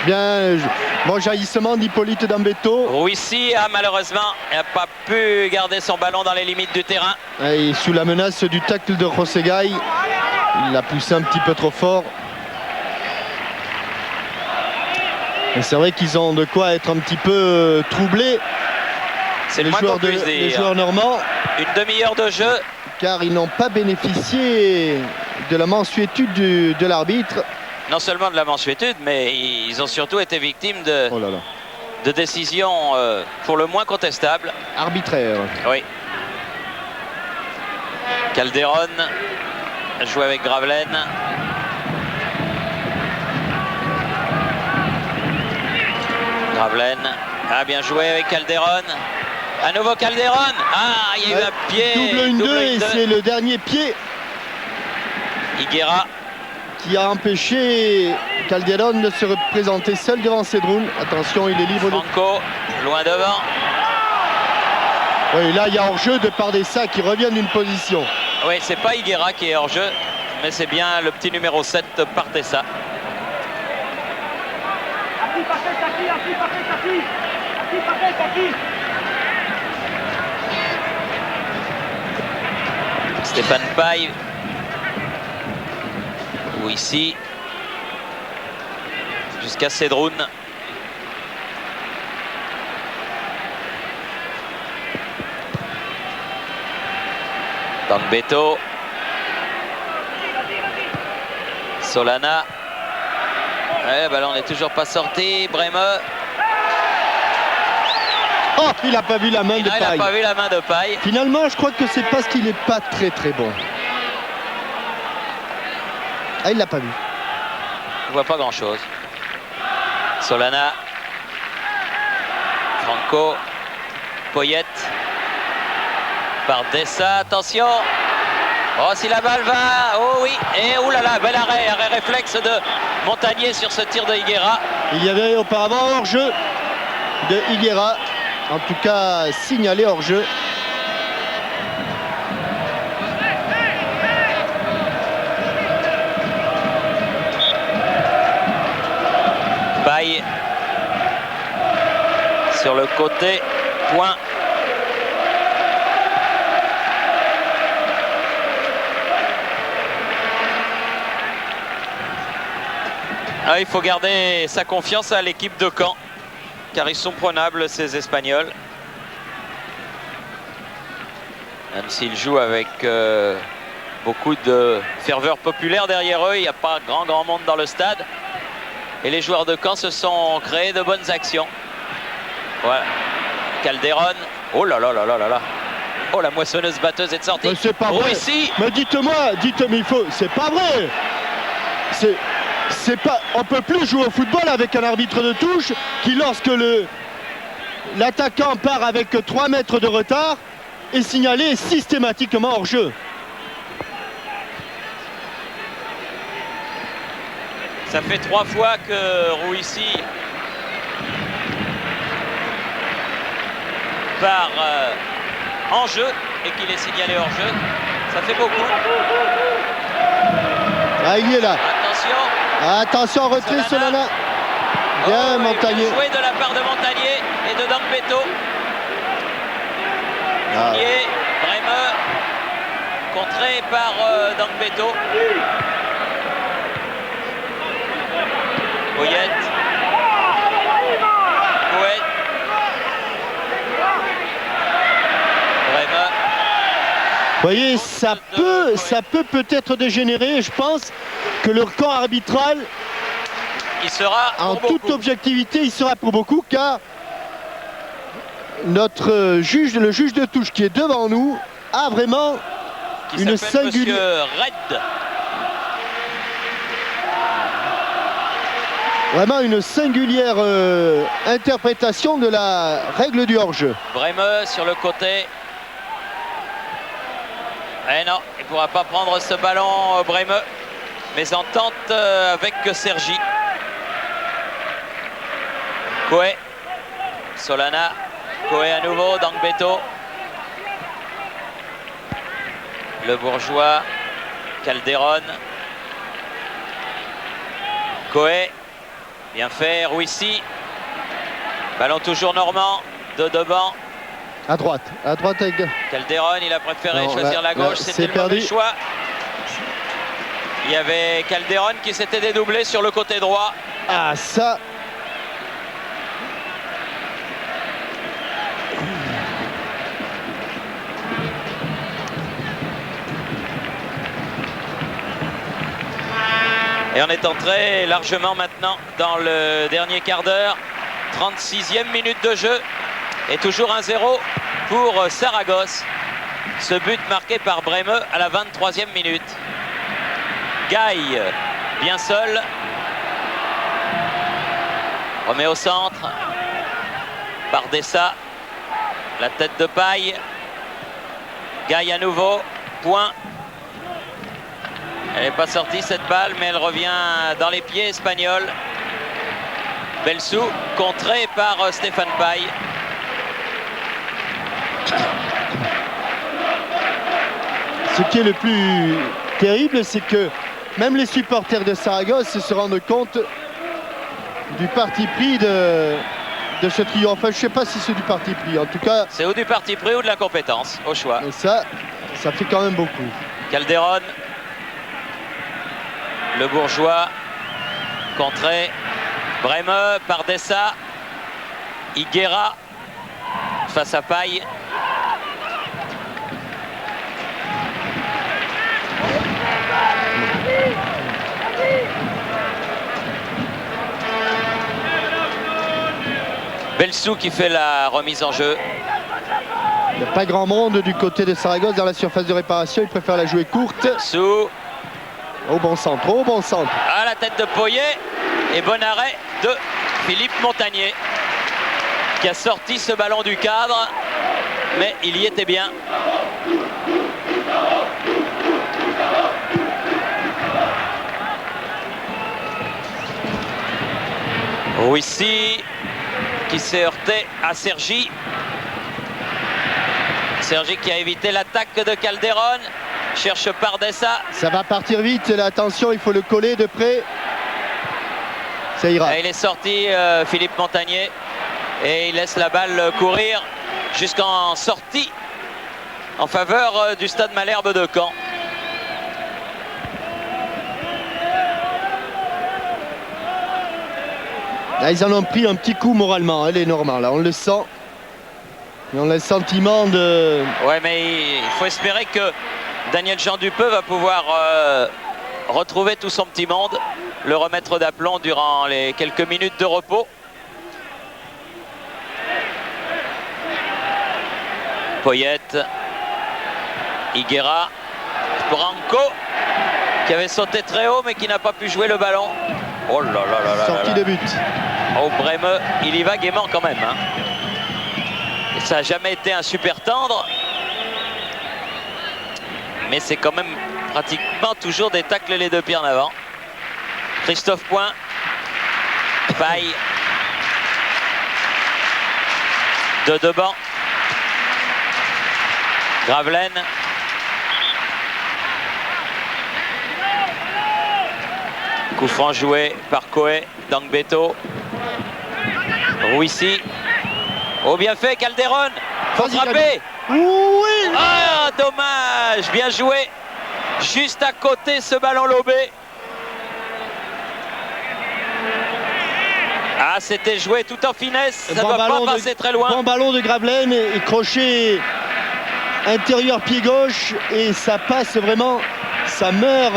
Bien, bon jaillissement d'Hippolyte Dambeto. Rouissi a malheureusement n'a pas pu garder son ballon dans les limites du terrain. Et sous la menace du tacle de José Gaï, il l'a poussé un petit peu trop fort. Et c'est vrai qu'ils ont de quoi être un petit peu troublés. C'est le moins qu'on puisse dire. Les joueurs normands. Une demi-heure de jeu. Car ils n'ont pas bénéficié de la mansuétude de l'arbitre. Non seulement de la mansuétude, mais ils ont surtout été victimes de, oh là là. de décisions pour le moins contestables. Arbitraires. Oui. Calderon a joué avec Gravelaine. Gravelaine a bien joué avec Calderon. À nouveau Calderon. Ah, il y a eu un pied. Double 1-2 et c'est le dernier pied. Higuera. Qui a empêché Calderon de se représenter seul devant Cedroun. Attention, il est libre. Franco, loin devant. Oui, là, il y a hors-jeu de Pardessa qui revient d'une position. Oui, c'est pas Higuera qui est hors-jeu, mais c'est bien le petit numéro 7, Pardessa. Stéphane Paille. Ou ici. Jusqu'à Cedroun. Dambeto. Solana. Ouais, le ballon n'est toujours pas sorti. Breme. Oh, il n'a pas vu la main de Paille. Il n'a pas vu la main de Paille. Finalement, je crois que c'est parce qu'il n'est pas très bon. Ah, il l'a pas vu. Je vois pas grand-chose. Solana. Franco. Poyet. Pardessa, attention. Oh, si la balle va. Oh oui. Et oulala, bel arrêt. Arrêt réflexe de Montagnier sur ce tir de Higuera. Il y avait auparavant hors-jeu de Higuera. En tout cas, signalé hors-jeu. Paille. sur le côté, point. Ah, il faut garder sa confiance à l'équipe de Caen, car ils sont prenables, ces Espagnols. Même s'ils jouent avec beaucoup de ferveur populaire derrière eux, il n'y a pas grand monde dans le stade. Et les joueurs de Caen se sont créés de bonnes actions. Voilà. Calderon. Oh là là là là là là. Oh, la moissonneuse batteuse est sortie. Mais c'est pas vrai. Ici. Mais dites-moi, mais il faut. C'est pas vrai. C'est pas. On peut plus jouer au football avec un arbitre de touche qui, lorsque l'attaquant part avec 3 mètres de retard, est signalé systématiquement hors jeu. Ça fait 3 fois que Rouissi part en jeu et qu'il est signalé hors jeu. Ça fait beaucoup. Ah, il est là. Attention. Attention, retrait Solana. Bien, Montagnier. Bien joué de la part de Montagnier et de Dangbeto. Montagnier, Bremeux, contré par Dangbeto. Boyette. Couet. Bremeux. Vous voyez, ça peut peut-être dégénérer. Je pense que le camp arbitral, il sera en toute objectivité, il sera pour beaucoup, car notre juge, le juge de touche qui est devant nous, a vraiment une singulière. Vraiment une singulière interprétation de la règle du hors-jeu. Bremeux sur le côté. Eh non, il ne pourra pas prendre ce ballon, Bremeux. Mais en tente avec Sergi. Coué. Solana. Coué à nouveau, Dangbeto. Le Bourgeois. Calderon. Coué. Bien fait, Rouissi. Ballon toujours normand, de devant. À droite avec... Calderon, il a préféré choisir la gauche, c'était le mauvais choix. Il y avait Calderon qui s'était dédoublé sur le côté droit. Ah, ça... Et on est entré largement maintenant dans le dernier quart d'heure. 36e minute de jeu. Et toujours 1-0 pour Saragosse. Ce but marqué par Bremeux à la 23e minute. Gaille, bien seul. Remet au centre. Bardessa. La tête de paille. Gaille à nouveau. Point. Elle n'est pas sortie cette balle, mais elle revient dans les pieds espagnols. Belsou, contré par Stéphane Paille. Ce qui est le plus terrible, c'est que même les supporters de Saragosse se rendent compte du parti pris de ce triomphe. Enfin, je ne sais pas si c'est du parti pris. En tout cas, c'est ou du parti pris ou de l'incompétence, au choix. Et ça fait quand même beaucoup. Calderon. Le Bourgeois. Contré. Bremeux, Bardessa. Higuera. Face à Paille. Belsou qui fait la remise en jeu. Il n'y a pas grand monde du côté de Saragosse dans la surface de réparation. Il préfère la jouer courte. Belsou. Au bon centre, au bon centre. À la tête de Poyet. Et bon arrêt de Philippe Montagnier, qui a sorti ce ballon du cadre. Mais il y était bien. Rouissi qui s'est heurté à Sergi. Sergi qui a évité l'attaque de Calderon. Cherche Bardessa. Ça va partir vite, là, attention, il faut le coller de près. Ça ira. Et il est sorti, Philippe Montagnier. Et il laisse la balle courir jusqu'en sortie en faveur du Stade Malherbe de Caen. Là, ils en ont pris un petit coup moralement, elle est normale, là, on le sent. Et on a le sentiment de... Ouais, mais il faut espérer que Daniel Jean Dupeux va pouvoir retrouver tout son petit monde, le remettre d'aplomb durant les quelques minutes de repos. Poyette, Higuera, Branco, qui avait sauté très haut mais qui n'a pas pu jouer le ballon. Oh là là là là. Sortie de but. Oh, Brême, il y va gaiement quand même. Hein. Ça n'a jamais été un super tendre. Mais c'est quand même pratiquement toujours des tacles les deux pieds en avant. Christophe Point. Paille. De Deban. Gravelaine. Coup franc joué par Coé. Dangbeto. Rouissi. Oh, bien fait, Calderon. Faut frapper. Oui. Ah, dommage. Bien joué. Juste à côté, ce ballon lobé. Ah, c'était joué tout en finesse. Ça ne va pas passer très loin. Bon ballon de Gravelaine et crochet intérieur pied gauche. Et ça passe vraiment. Ça meurt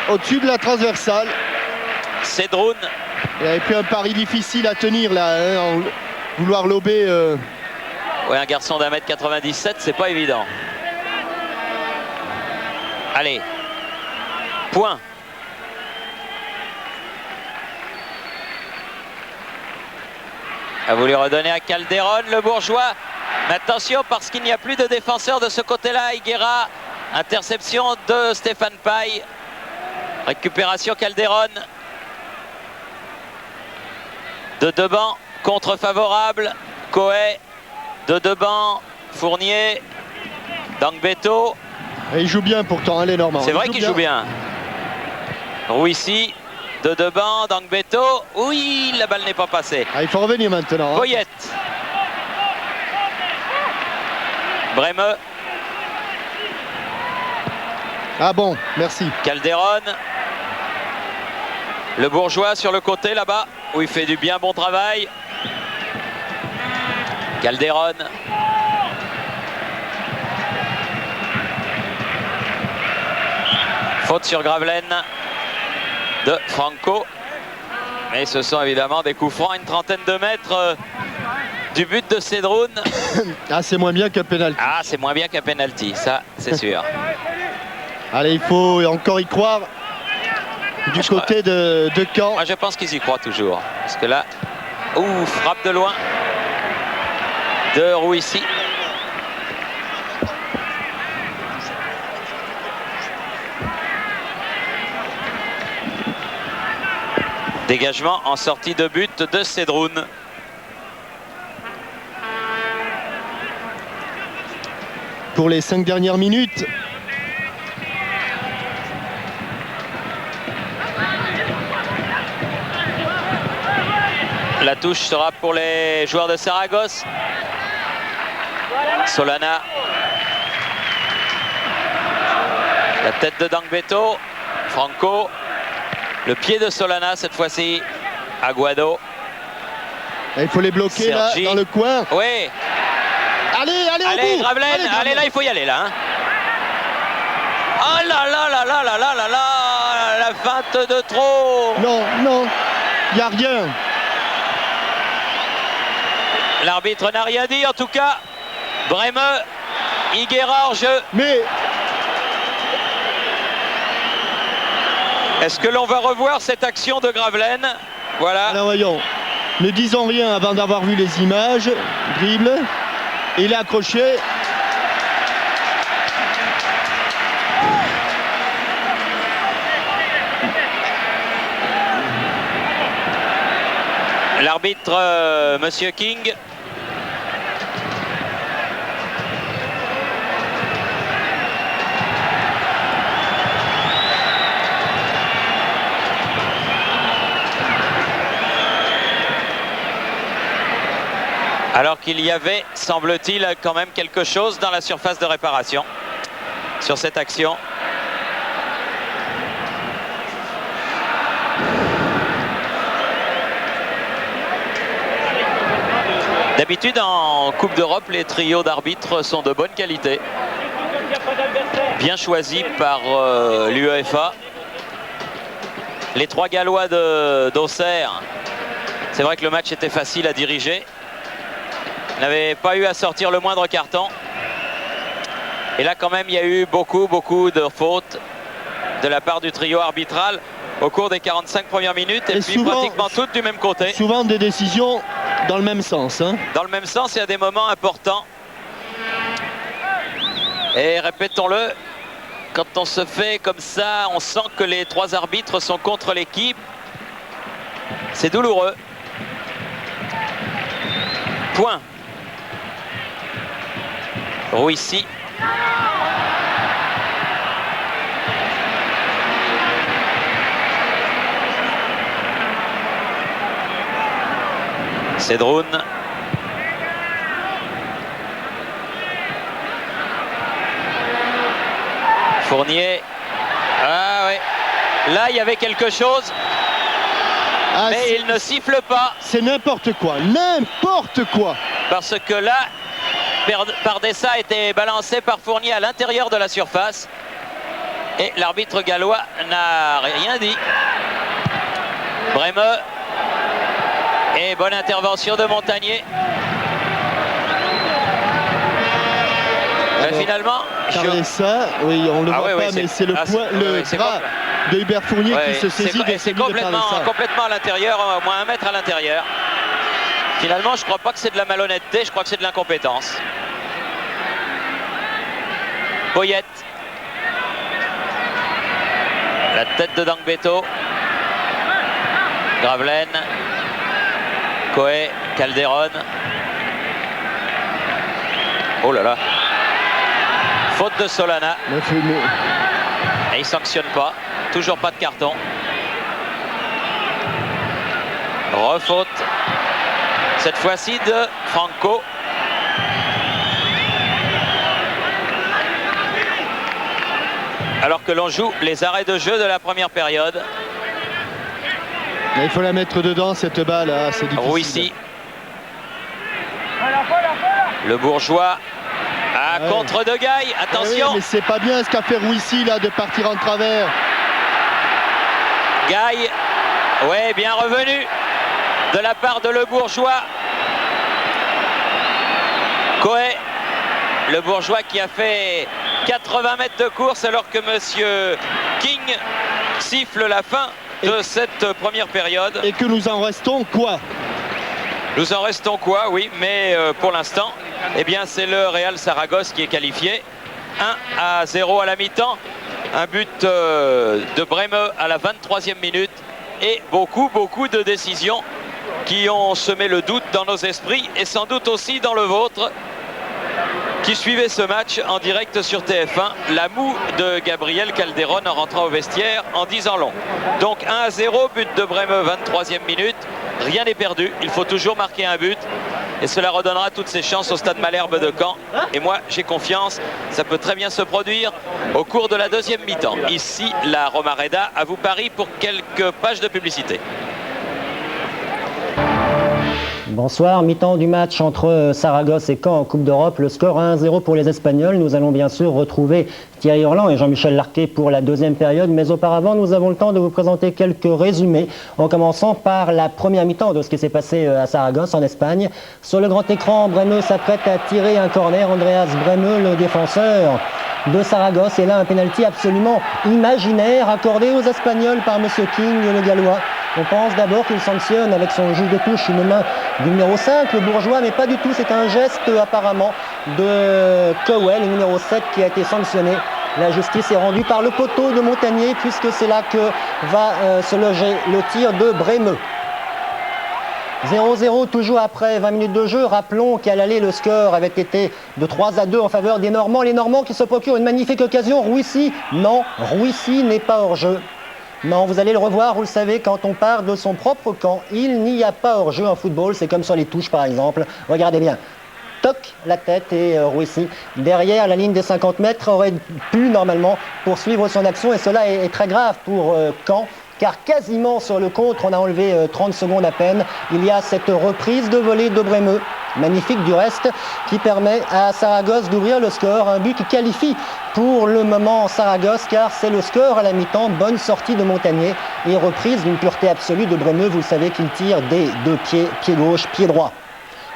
au-dessus de la transversale. Cédroun. Il avait pris un pari difficile à tenir là, hein, en vouloir lober. Ouais, un garçon d'1m97, c'est pas évident. Allez. Point. A voulu redonner à Calderon, le bourgeois. Mais attention, parce qu'il n'y a plus de défenseur de ce côté-là. Higuera. Interception de Stéphane Paille. Récupération Calderon. De Deban, contre favorable. Coé. De Deban, Fournier. Dangbeto. Et il joue bien pourtant, elle est normale. C'est vrai qu'il joue bien. Rouissi. De Deban, Dangbeto. Oui, la balle n'est pas passée. Ah, il faut revenir maintenant. Hein. Poyette. Brême. Ah bon, merci. Calderon. Le bourgeois sur le côté là-bas, où il fait du bien bon travail. Calderon. Faute sur Gravelaine de Franco. Mais ce sont évidemment des coups francs à une trentaine de mètres du but de Cédroun. Ah, c'est moins bien qu'un penalty. Ah, c'est moins bien qu'un penalty, ça c'est sûr. Allez, il faut encore y croire du côté de Caen. Moi je pense qu'ils y croient toujours. Parce que là, frappe de loin de Rouissi. Dégagement en sortie de but de Cédroun. Pour les 5 dernières minutes. La touche sera pour les joueurs de Saragosse. Solana. La tête de Dangbeto. Franco. Le pied de Solana cette fois-ci. Aguado. Il faut les bloquer là, dans le coin. Oui. Allez, Gravelaine. Allez, là, il faut y aller là. Hein. Oh là là là là là là là là. La feinte de trop. Non, il n'y a rien. L'arbitre n'a rien dit en tout cas. Brême, Higuera en jeu. Mais est-ce que l'on va revoir cette action de Gravelaine? Voilà. Alors voyons, ne disons rien avant d'avoir vu les images. Dribble, il est accroché. L'arbitre, Monsieur King. Alors qu'il y avait, semble-t-il, quand même quelque chose dans la surface de réparation sur cette action. D'habitude, en Coupe d'Europe, les trios d'arbitres sont de bonne qualité. Bien choisis par l'UEFA. Les trois Gallois d'Auxerre, c'est vrai que le match était facile à diriger. N'avait pas eu à sortir le moindre carton. Et là, quand même, il y a eu beaucoup de fautes de la part du trio arbitral au cours des 45 premières minutes. Et puis souvent, pratiquement toutes du même côté. Souvent des décisions dans le même sens. Hein. Dans le même sens, il y a des moments importants. Et répétons-le, quand on se fait comme ça, on sent que les trois arbitres sont contre l'équipe. C'est douloureux. Point. Rouissi. Cédroun. Fournier. Ah ouais. Là, il y avait quelque chose. Ah, mais il ne siffle pas. C'est n'importe quoi. N'importe quoi. Parce que là, Pardessa a été balancé par Fournier à l'intérieur de la surface. Et l'arbitre gallois n'a rien dit. Bremeux. Et bonne intervention de Montagnier. Alors, finalement, Pardessa, oui, on le voit pas, mais c'est le bras de Hubert Fournier qui se saisit de c'est complètement à l'intérieur, au moins 1 mètre à l'intérieur. Finalement, je ne crois pas que c'est de la malhonnêteté, je crois que c'est de l'incompétence. Poyet. La tête de Dangbeto. Gravelaine. Coé, Calderon. Oh là là. Faute de Solana. Et il ne sanctionne pas. Toujours pas de carton. Refaute. Cette fois-ci de Franco. Alors que l'on joue les arrêts de jeu de la première période. Il faut la mettre dedans, cette balle, hein, c'est difficile. Rouissi. Le Bourgeois à contre de Gaille. Attention. Oui, mais c'est pas bien ce qu'a fait Rouissi là de partir en travers. Gaille. Ouais, bien revenu de la part de Le Bourgeois. Coé. Le Bourgeois qui a fait 80 mètres de course alors que Monsieur King siffle la fin de cette première période. Et que nous en restons quoi? Nous en restons quoi, oui, mais pour l'instant, eh bien c'est le Real Saragosse qui est qualifié. 1-0 à la mi-temps. Un but de Bremeux à la 23e minute. Et beaucoup de décisions qui ont semé le doute dans nos esprits et sans doute aussi dans le vôtre, qui suivait ce match en direct sur TF1. La moue de Gabriel Calderon en rentrant au vestiaire en disant long. Donc 1-0, but de Bremeux, 23e minute. Rien n'est perdu, il faut toujours marquer un but. Et cela redonnera toutes ses chances au Stade Malherbe de Caen. Et moi, j'ai confiance, ça peut très bien se produire au cours de la deuxième mi-temps. Ici, la Romareda, à vous Paris pour quelques pages de publicité. Bonsoir, mi-temps du match entre Saragosse et Caen en Coupe d'Europe. Le score 1-0 pour les Espagnols. Nous allons bien sûr retrouver Thierry Hurlan et Jean-Michel Larquet pour la deuxième période. Mais auparavant, nous avons le temps de vous présenter quelques résumés. En commençant par la première mi-temps de ce qui s'est passé à Saragosse en Espagne. Sur le grand écran, Bremeux s'apprête à tirer un corner. Andreas Bremeux, le défenseur de Saragosse. Et là, un pénalty absolument imaginaire accordé aux Espagnols par Monsieur King, le Gallois. On pense d'abord qu'il sanctionne avec son juge de touche une main du numéro 5, le Bourgeois, mais pas du tout. C'est un geste apparemment de Cowell, le numéro 7, qui a été sanctionné. La justice est rendue par le poteau de Montagnier, puisque c'est là que va se loger le tir de Bremeux. 0-0 toujours après 20 minutes de jeu. Rappelons qu'à l'aller, le score avait été de 3-2 en faveur des Normands. Les Normands qui se procurent une magnifique occasion. Rouissi, non, Rouissi n'est pas hors jeu. Non, vous allez le revoir, vous le savez, quand on part de son propre camp, il n'y a pas hors-jeu en football, c'est comme sur les touches par exemple. Regardez bien. Toc, la tête et Rouissi, derrière la ligne des 50 mètres, aurait pu normalement poursuivre son action et cela est très grave pour Caen. Car quasiment sur le contre, on a enlevé 30 secondes à peine. Il y a cette reprise de volée de Bremeux, magnifique du reste, qui permet à Saragosse d'ouvrir le score. Un but qui qualifie pour le moment Saragosse, car c'est le score à la mi-temps. Bonne sortie de Montagnier et reprise d'une pureté absolue de Bremeux. Vous le savez qu'il tire des deux pieds, pied gauche, pied droit.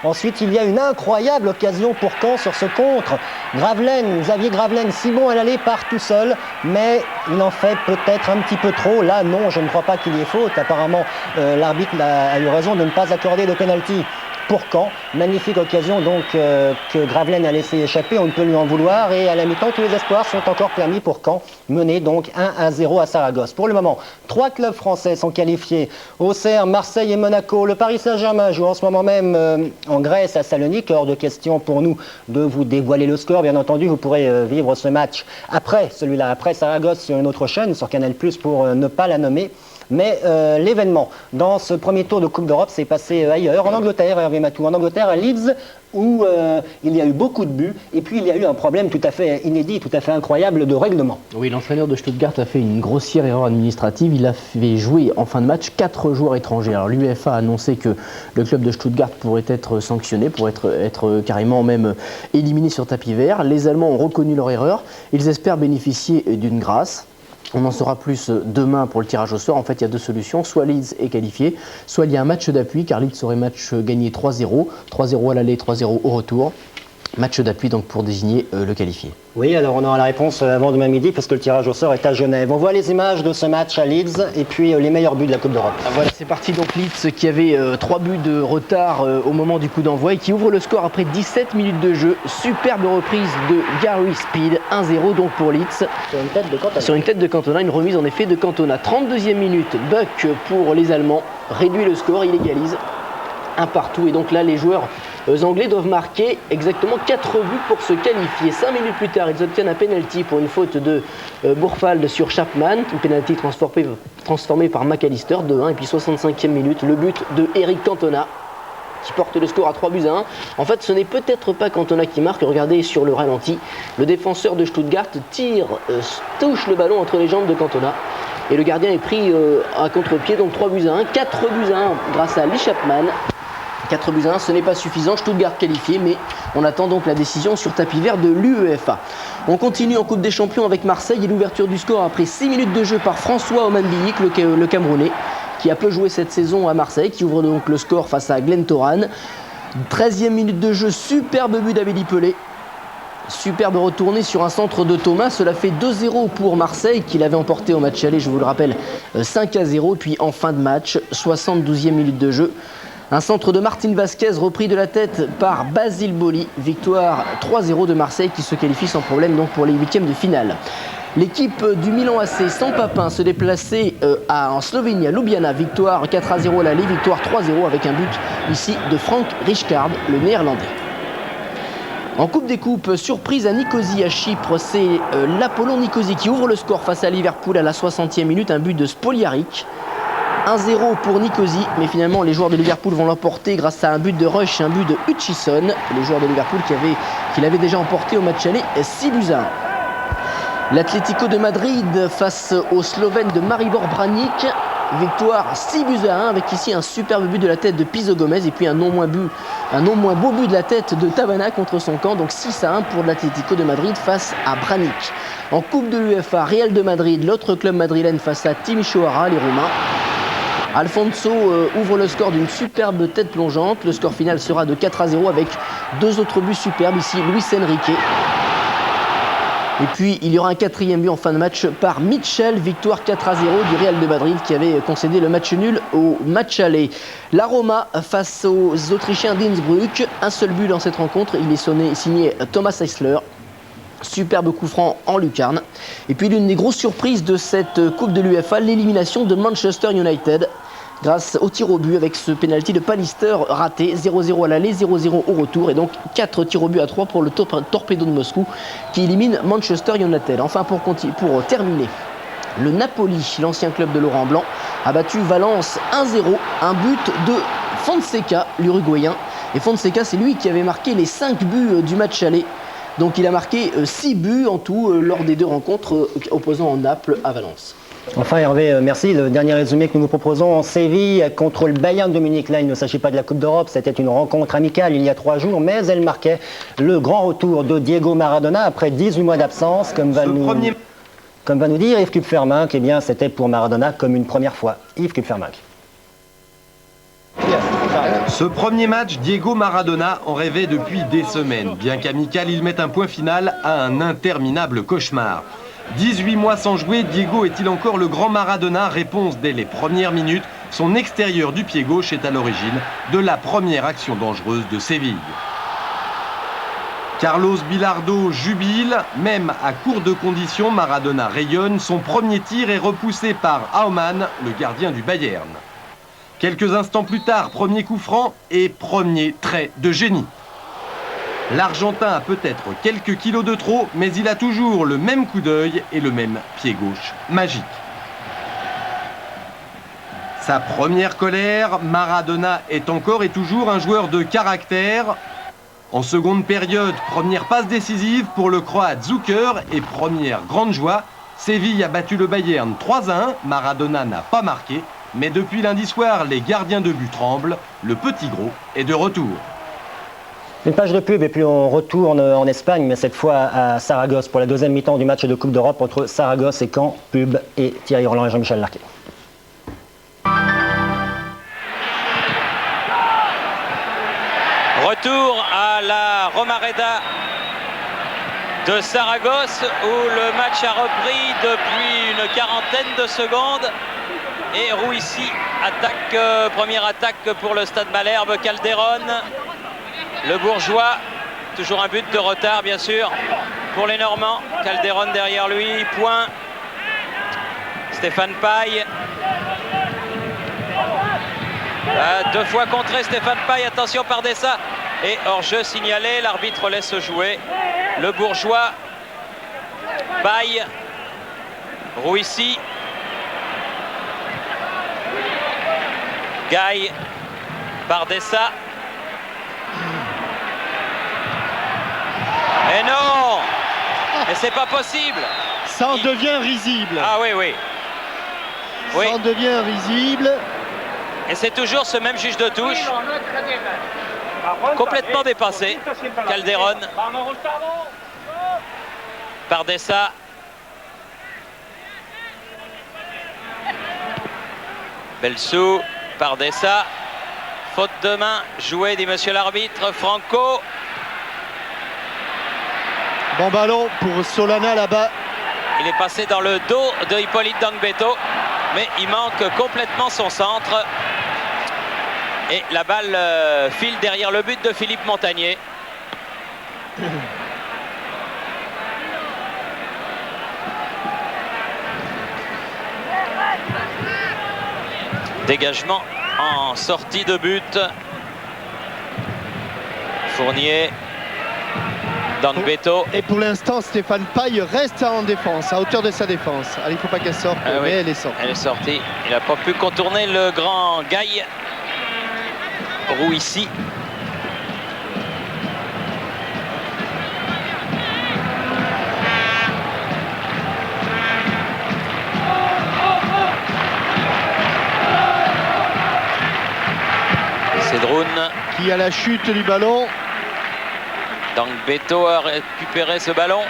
Ensuite, il y a une incroyable occasion pour Caen sur ce contre. Xavier Gravelaine, si bon à l'aller, part tout seul, mais il en fait peut-être un petit peu trop. Là, non, je ne crois pas qu'il y ait faute. Apparemment, l'arbitre a eu raison de ne pas accorder de pénalty pour Caen. Magnifique occasion donc que Gravelaine a laissé échapper, on ne peut lui en vouloir. Et à la mi-temps, tous les espoirs sont encore permis pour Caen, mené donc 1-0 à Saragosse. Pour le moment, 3 clubs français sont qualifiés. Auxerre, Marseille et Monaco. Le Paris Saint-Germain joue en ce moment même en Grèce à Salonique. Hors de question pour nous de vous dévoiler le score. Bien entendu, vous pourrez vivre ce match après celui-là, après Saragosse sur une autre chaîne, sur Canal+, pour ne pas la nommer. Mais l'événement dans ce premier tour de Coupe d'Europe s'est passé ailleurs, en Angleterre, Hervé Matou, en Angleterre, à Leeds, où il y a eu beaucoup de buts, et puis il y a eu un problème tout à fait inédit, tout à fait incroyable de règlement. Oui, l'entraîneur de Stuttgart a fait une grossière erreur administrative, il a fait jouer en fin de match 4 joueurs étrangers. Alors l'UEFA a annoncé que le club de Stuttgart pourrait être sanctionné, pourrait être carrément même éliminé sur tapis vert. Les Allemands ont reconnu leur erreur, ils espèrent bénéficier d'une grâce. On en saura plus demain pour le tirage au sort. En fait, il y a 2 solutions. Soit Leeds est qualifié, soit il y a un match d'appui, car Leeds aurait match gagné 3-0. 3-0 à l'aller, 3-0 au retour. Match d'appui donc pour désigner le qualifié. Oui, alors on aura la réponse avant demain midi, parce que le tirage au sort est à Genève. On voit les images de ce match à Leeds, et puis les meilleurs buts de la Coupe d'Europe. Voilà, c'est parti donc Leeds qui avait 3 buts de retard au moment du coup d'envoi, et qui ouvre le score après 17 minutes de jeu. Superbe reprise de Gary Speed, 1-0 donc pour Leeds. Sur une tête de Cantona. Sur une tête de Cantona, une remise en effet de Cantona. 32e minute, Buck pour les Allemands, réduit le score, il égalise. Un partout, et donc là les joueurs anglais doivent marquer exactement 4 buts pour se qualifier. 5 minutes plus tard, ils obtiennent un penalty pour une faute de Bourfald sur Chapman, une penalty transformée par McAllister, 2-1. Et puis 65e minute, le but de Eric Cantona qui porte le score à 3-1. En fait, ce n'est peut-être pas Cantona qui marque. Regardez sur le ralenti, le défenseur de Stuttgart touche le ballon entre les jambes de Cantona. Et le gardien est pris à contre-pied, donc 3-1, 4-1 grâce à Lee Chapman. 4-1, ce n'est pas suffisant, Stuttgart qualifié, mais on attend donc la décision sur tapis vert de l'UEFA. On continue en Coupe des Champions avec Marseille et l'ouverture du score après 6 minutes de jeu par François Omanbiik, le Camerounais, qui a peu joué cette saison à Marseille, qui ouvre donc le score face à Glen Toran. 13e minute de jeu, superbe but d'Amélie Pelé. Superbe retournée sur un centre de Thomas, cela fait 2-0 pour Marseille qui l'avait emporté au match aller, je vous le rappelle, 5-0. Puis en fin de match, 72e minute de jeu, un centre de Martin Vasquez repris de la tête par Basile Boli. Victoire 3-0 de Marseille qui se qualifie sans problème donc pour les 8e de finale. L'équipe du Milan AC sans Papin se déplaçait en Slovénie à Ljubljana. Victoire 4-0 à l'aller, victoire 3-0 avec un but ici de Frank Rijkaard, le néerlandais. En Coupe des Coupes, surprise à Nicosie à Chypre, c'est l'Apollon Nicosie qui ouvre le score face à Liverpool à la 60e minute, un but de Spoliaric. 1-0 pour Nicosie, mais finalement les joueurs de Liverpool vont l'emporter grâce à un but de Rush et un but de Hutchison. Les joueurs de Liverpool qui l'avaient déjà emporté au match aller 6-1. L'Atlético de Madrid face aux Slovènes de Maribor Branik. Victoire 6-1 avec ici un superbe but de la tête de Pizzo Gomez et puis un non moins beau but de la tête de Tabana contre son camp. Donc 6-1 pour l'Atlético de Madrid face à Branik. En Coupe de l'UEFA, Real de Madrid, l'autre club madrilène face à Timișoara, les Roumains. Alfonso ouvre le score d'une superbe tête plongeante. Le score final sera de 4-0 avec 2 autres buts superbes ici, Luis Enrique. Et puis il y aura un 4e but en fin de match par Mitchell, victoire 4-0 du Real de Madrid qui avait concédé le match nul au match aller. La Roma face aux Autrichiens d'Innsbruck, un seul but dans cette rencontre, il est signé Thomas Eisler. Superbe coup franc en lucarne. Et puis l'une des grosses surprises de cette Coupe de l'UEFA, l'élimination de Manchester United. Grâce au tir au but avec ce penalty de Pallister raté, 0-0 à l'aller, 0-0 au retour et donc 4 tirs au but à 3 pour le Torpedo de Moscou qui élimine Manchester United. Enfin pour terminer Le Napoli, l'ancien club de Laurent Blanc, a battu Valence 1-0, un but de Fonseca, l'Uruguayen. Et Fonseca, c'est lui qui avait marqué les 5 buts du match aller. Donc il a marqué 6 buts en tout lors des 2 rencontres opposant Naples à Valence. Enfin Hervé, merci. Le dernier résumé que nous vous proposons, Séville contre le Bayern de Munich. Là, il ne s'agit pas de la Coupe d'Europe, c'était une rencontre amicale il y a 3 jours, mais elle marquait le grand retour de Diego Maradona après 18 mois d'absence, comme va nous dire Yves Kupferminck. Eh bien, c'était pour Maradona comme une première fois. Yves Kupferminck. Ce premier match, Diego Maradona en rêvait depuis des semaines. Bien qu'amical, il met un point final à un interminable cauchemar. 18 mois sans jouer, Diego est-il encore le grand Maradona? Réponse dès les premières minutes. Son extérieur du pied gauche est à l'origine de la première action dangereuse de Séville. Carlos Bilardo jubile, même à court de conditions, Maradona rayonne. Son premier tir est repoussé par Aumann, le gardien du Bayern. Quelques instants plus tard, premier coup franc et premier trait de génie. L'Argentin a peut-être quelques kilos de trop, mais il a toujours le même coup d'œil et le même pied gauche magique. Sa première colère, Maradona est encore et toujours un joueur de caractère. En seconde période, première passe décisive pour le Croate Zucker et première grande joie. Séville a battu le Bayern 3-1, Maradona n'a pas marqué, mais depuis lundi soir, les gardiens de but tremblent. Le petit gros est de retour. Une page de pub et puis on retourne en Espagne, mais cette fois à Saragosse pour la deuxième mi-temps du match de Coupe d'Europe entre Saragosse et Caen. Pub et Thierry Roland et Jean-Michel Larquet. Retour à la Romareda de Saragosse où le match a repris depuis une quarantaine de secondes. Et Rouissi attaque, première attaque pour le Stade Malherbe. Calderon, le Bourgeois, toujours un but de retard bien sûr pour les Normands. Calderon derrière lui, point. Stéphane Paille. Deux fois contré Stéphane Paille, attention par Dessa. Et hors-jeu signalé, l'arbitre laisse jouer. Le Bourgeois, Paille, Rouissi. Gaille, Bardessa. Et non! Et c'est pas possible! Ça en devient risible. Ah oui, oui. Oui. Ça en devient risible. Et c'est toujours ce même juge de touche. Complètement dépassé. Calderon. Bardessa. Belsou. Bardessa. Faute de main jouée, dit monsieur l'arbitre. Franco. Bon ballon pour Solana là-bas. Il est passé dans le dos de Hippolyte Dangbeto, mais il manque complètement son centre. Et la balle file derrière le but de Philippe Montagnier. Dégagement en sortie de but. Fournier. Dangbeto. Et pour l'instant, Stéphane Paille reste en défense, à hauteur de sa défense. Allez, il ne faut pas qu'elle sorte, mais oui, elle est sortie. Elle est sortie. Il n'a pas pu contourner le grand Gaille. Rouissi. Cédroun. Qui a la chute du ballon. Dangbeto a récupéré ce ballon.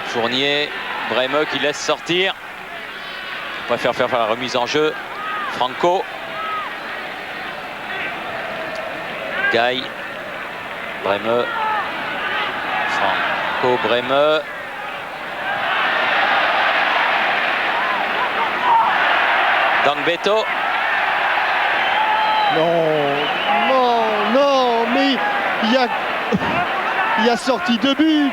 Fournier, Bremeux qui laisse sortir. Il préfère faire la remise en jeu. Franco. Gaille. Bremeux. Franco, Bremeux. Dangbeto. Non, non, non, mais il y a sorti de but.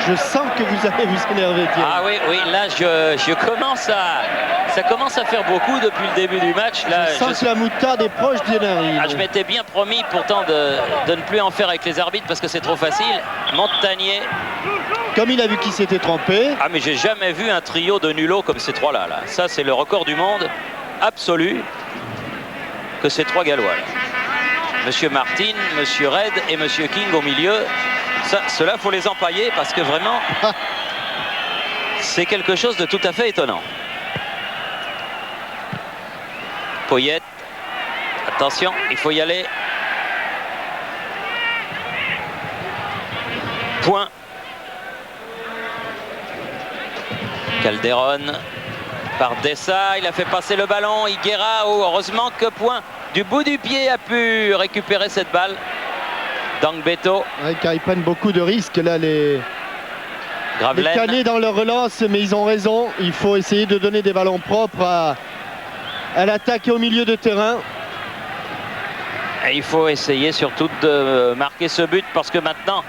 Je sens que vous allez vous énerver, Thierry. Ah oui, oui, là je commence à... Ça commence à faire beaucoup depuis le début du match. Là, je sens que la moutarde est proche d'Henry. Je m'étais bien promis pourtant de ne plus en faire avec les arbitres parce que c'est trop facile. Montagnier. Comme il a vu qu'il s'était trompé. Ah mais j'ai jamais vu un trio de nulos comme ces trois-là. Là. Ça c'est le record du monde absolu que ces trois Gallois. Monsieur Martin, Monsieur Red et Monsieur King au milieu. Ceux-là, faut les empailler parce que vraiment, c'est quelque chose de tout à fait étonnant. Poyet, attention, il faut y aller. Point. Calderon par Dessa, il a fait passer le ballon. Higuera, oh, heureusement que Point du bout du pied a pu récupérer cette balle. Dangbeto. Ouais, car ils prennent beaucoup de risques là, les Canets dans leur relance, mais ils ont raison. Il faut essayer de donner des ballons propres à l'attaque et au milieu de terrain. Et il faut essayer surtout de marquer ce but parce que maintenant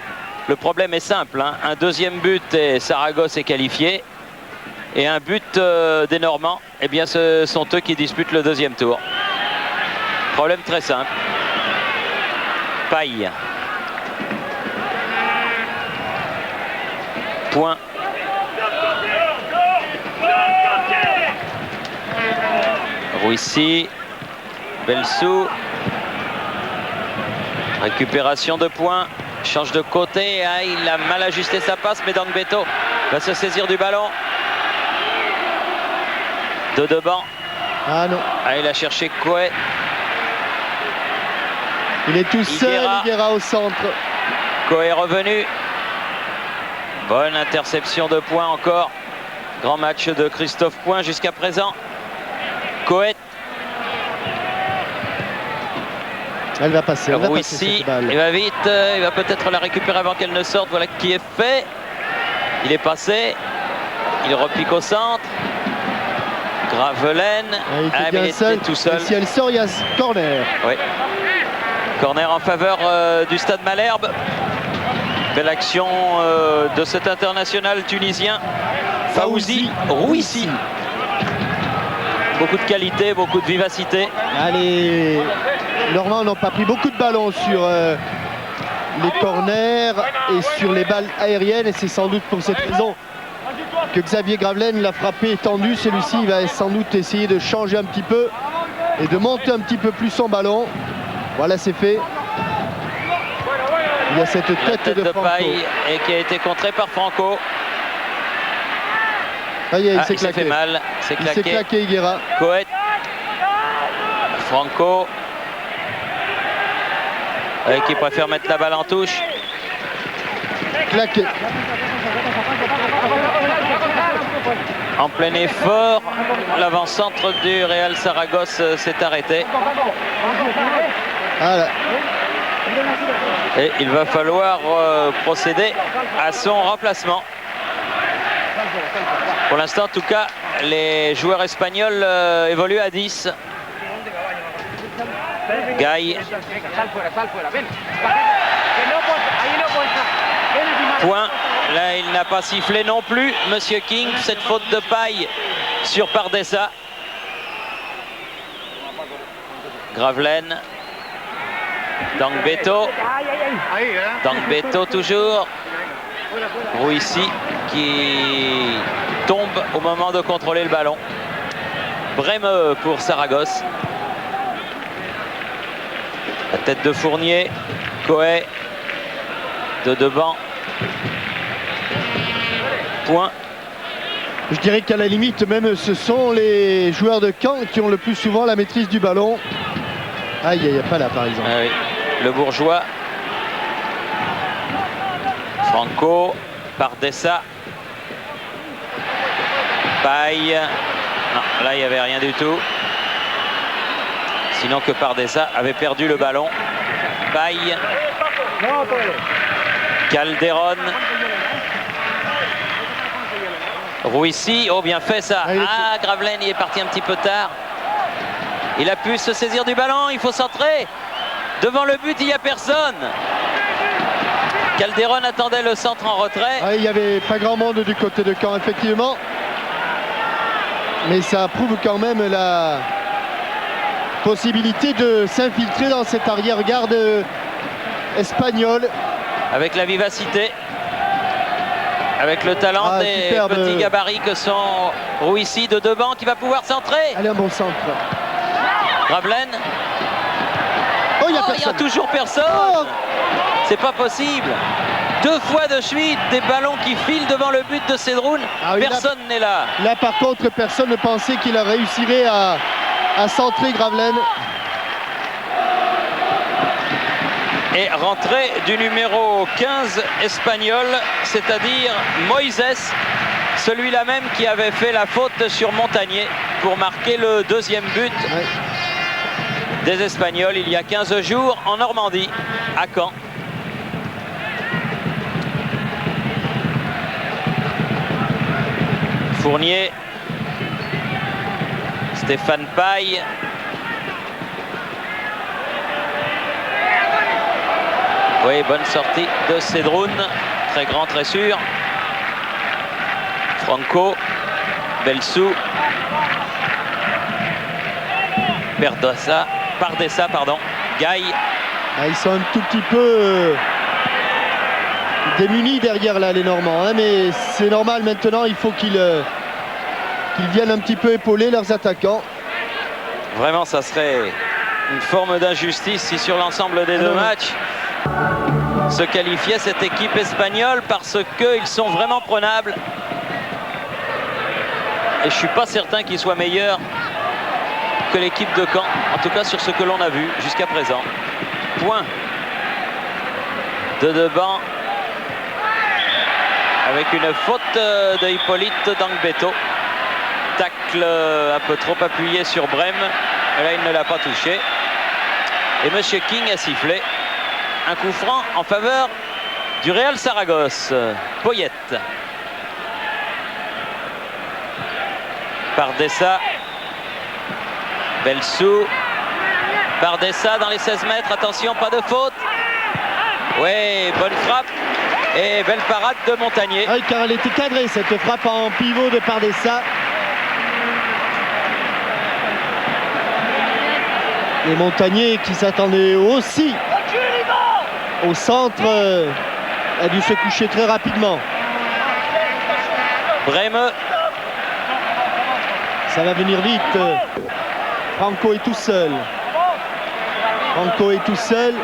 le problème est simple. Hein. Un deuxième but et Saragosse est qualifié. Et un but des Normands, eh bien ce sont eux qui disputent le deuxième tour. Problème très simple. Paille. Point. Rouissi. Belsou. Récupération de points. Change de côté. Ah, il a mal ajusté sa passe, mais Dangbeto va se saisir du ballon. De devant. Ah non. Ah, il a cherché Coué. Il est tout seul, Higuera au centre. Coué est revenu. Bonne interception de Point encore. Grand match de Christophe Point jusqu'à présent. Coët. Elle va passer. Rouissi, il va vite. Il va peut-être la récupérer avant qu'elle ne sorte. Voilà qui est fait. Il est passé. Il repique au centre. Gravelaine. Il était tout seul. Et si elle sort, il y a corner. Oui. Corner en faveur du Stade Malherbe. Belle action de cet international tunisien. Fawzi Rouissi. Beaucoup de qualité, beaucoup de vivacité. Allez, Normands n'ont pas pris beaucoup de ballons sur les corners et sur les balles aériennes. Et c'est sans doute pour cette raison que Xavier Gravelaine l'a frappé étendu. Celui-ci va sans doute essayer de changer un petit peu et de monter un petit peu plus son ballon. Voilà, c'est fait. Il y a cette tête de Franco. Paille et qui a été contrée par Franco. Ah, il s'est fait mal. Il s'est claqué, Higuera. Coët. Franco. Qui préfère mettre la balle en touche. Claqué. En plein effort, l'avant-centre du Real Saragosse s'est arrêté. Voilà. Et il va falloir procéder à son remplacement. Pour l'instant, en tout cas, les joueurs espagnols évoluent à 10. Gaille. Point. Là, il n'a pas sifflé non plus, Monsieur King. Cette faute de Paille sur Pardessa. Gravelaine. Dangbeto. Dangbeto toujours. Rouissi qui tombe au moment de contrôler le ballon. Brême pour Saragosse. La tête de Fournier. Coët. De devant. Point. Je dirais qu'à la limite, même ce sont les joueurs de Caen qui ont le plus souvent la maîtrise du ballon. Aïe, il n'y a pas là, par exemple. Ah oui. Le Bourgeois. Franco. Pardessa. Paille. Non, là, il n'y avait rien du tout. Sinon que Pardessa avait perdu le ballon. Paille. Calderon. Rouissi, oh bien fait ça. Ah, Gravelaine, il est parti un petit peu tard. Il a pu se saisir du ballon, il faut centrer. Devant le but, il n'y a personne. Calderon attendait le centre en retrait. Ah, il n'y avait pas grand monde du côté de Caen, effectivement. Mais ça prouve quand même la possibilité de s'infiltrer dans cette arrière-garde espagnole. Avec la vivacité, avec le talent des superbe. petits gabarits que sont Rouissi de Deban qui va pouvoir centrer. Allez, un bon centre. Gravelaine. Oh, il n'y a Il n'y a personne. toujours personne. Oh. C'est pas possible. 2 fois de suite, des ballons qui filent devant le but de Cédroun. Ah oui, Personne n'est là. Là, par contre, personne ne pensait qu'il réussirait à centrer Gravelaine. Et rentrée du numéro 15 espagnol, c'est-à-dire Moïse, celui-là même qui avait fait la faute sur Montagnier pour marquer le 2e but Ouais. des Espagnols il y a 15 jours en Normandie, à Caen. Fournier, Stéphane Paille. Oui, bonne sortie de Cédroun, très grand, très sûr. Franco, Belsou, Pardessa, pardon, Gaille. Ah, ils sont un tout petit peu démunis derrière là, les Normands. Hein, mais c'est normal maintenant, il faut qu'ils viennent un petit peu épauler leurs attaquants. Vraiment, ça serait une forme d'injustice si sur l'ensemble des deux matchs se qualifiait cette équipe espagnole parce qu'ils sont vraiment prenables. Et je suis pas certain qu'ils soient meilleurs que l'équipe de Caen, en tout cas sur ce que l'on a vu jusqu'à présent. Point de Deban avec une faute de Hippolyte Dangbeto. Tacle un peu trop appuyé sur Brême. Et là, il ne l'a pas touché. Et Monsieur King a sifflé un coup franc en faveur du Real Saragosse. Poyette. Pardessa. Belsou. Pardessa dans les 16 mètres. Attention, pas de faute. Oui, bonne frappe. Et belle parade de Montagnier. Ah, car elle était cadrée, cette frappe en pivot de Pardessa. Et Montagnier qui s'attendait aussi au centre a dû se coucher très rapidement. Brême. Ça va venir vite. Franco est tout seul. Franco est tout seul.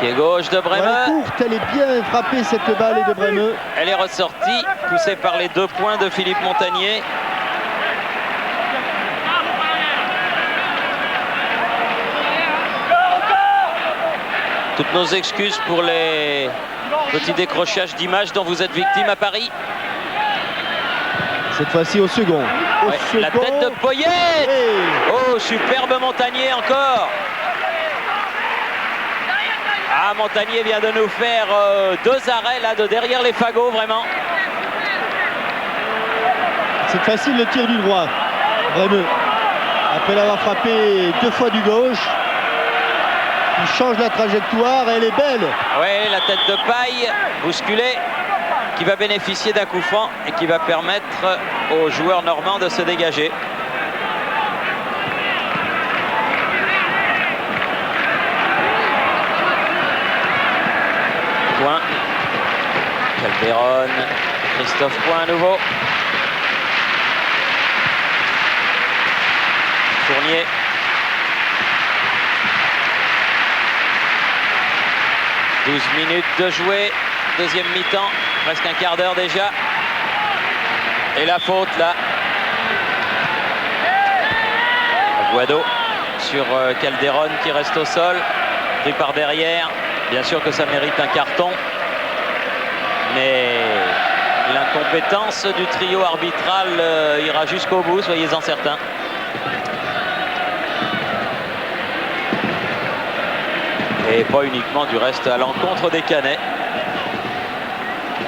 Pied gauche de Brême. Ouais, courte, elle est bien frappée cette balle de Brême. Elle est ressortie, poussée par les 2 points de Philippe Montagnier. Toutes nos excuses pour les petits décrochages d'images dont vous êtes victime à Paris. Cette fois-ci au second. Ouais, la tête de Poyet. Hey. Oh, superbe Montagnier encore. Ah, Montagnier vient de nous faire 2 arrêts là de derrière les fagots, vraiment. C'est facile le tir du droit. Brême. Après l'avoir frappé 2 fois du gauche. Il change la trajectoire, elle est belle. Oui, la tête de Paille, bousculée, qui va bénéficier d'un coup franc et qui va permettre aux joueurs normands de se dégager. Point. Calderon, Christophe Point à nouveau. Fournier. « 12 minutes de jouer, deuxième mi-temps, presque un quart d'heure déjà. Et la faute là. Aguado sur Calderon qui reste au sol, pris par derrière. Bien sûr que ça mérite un carton. Mais l'incompétence du trio arbitral ira jusqu'au bout, soyez-en certains. Et pas uniquement du reste à l'encontre des Canets.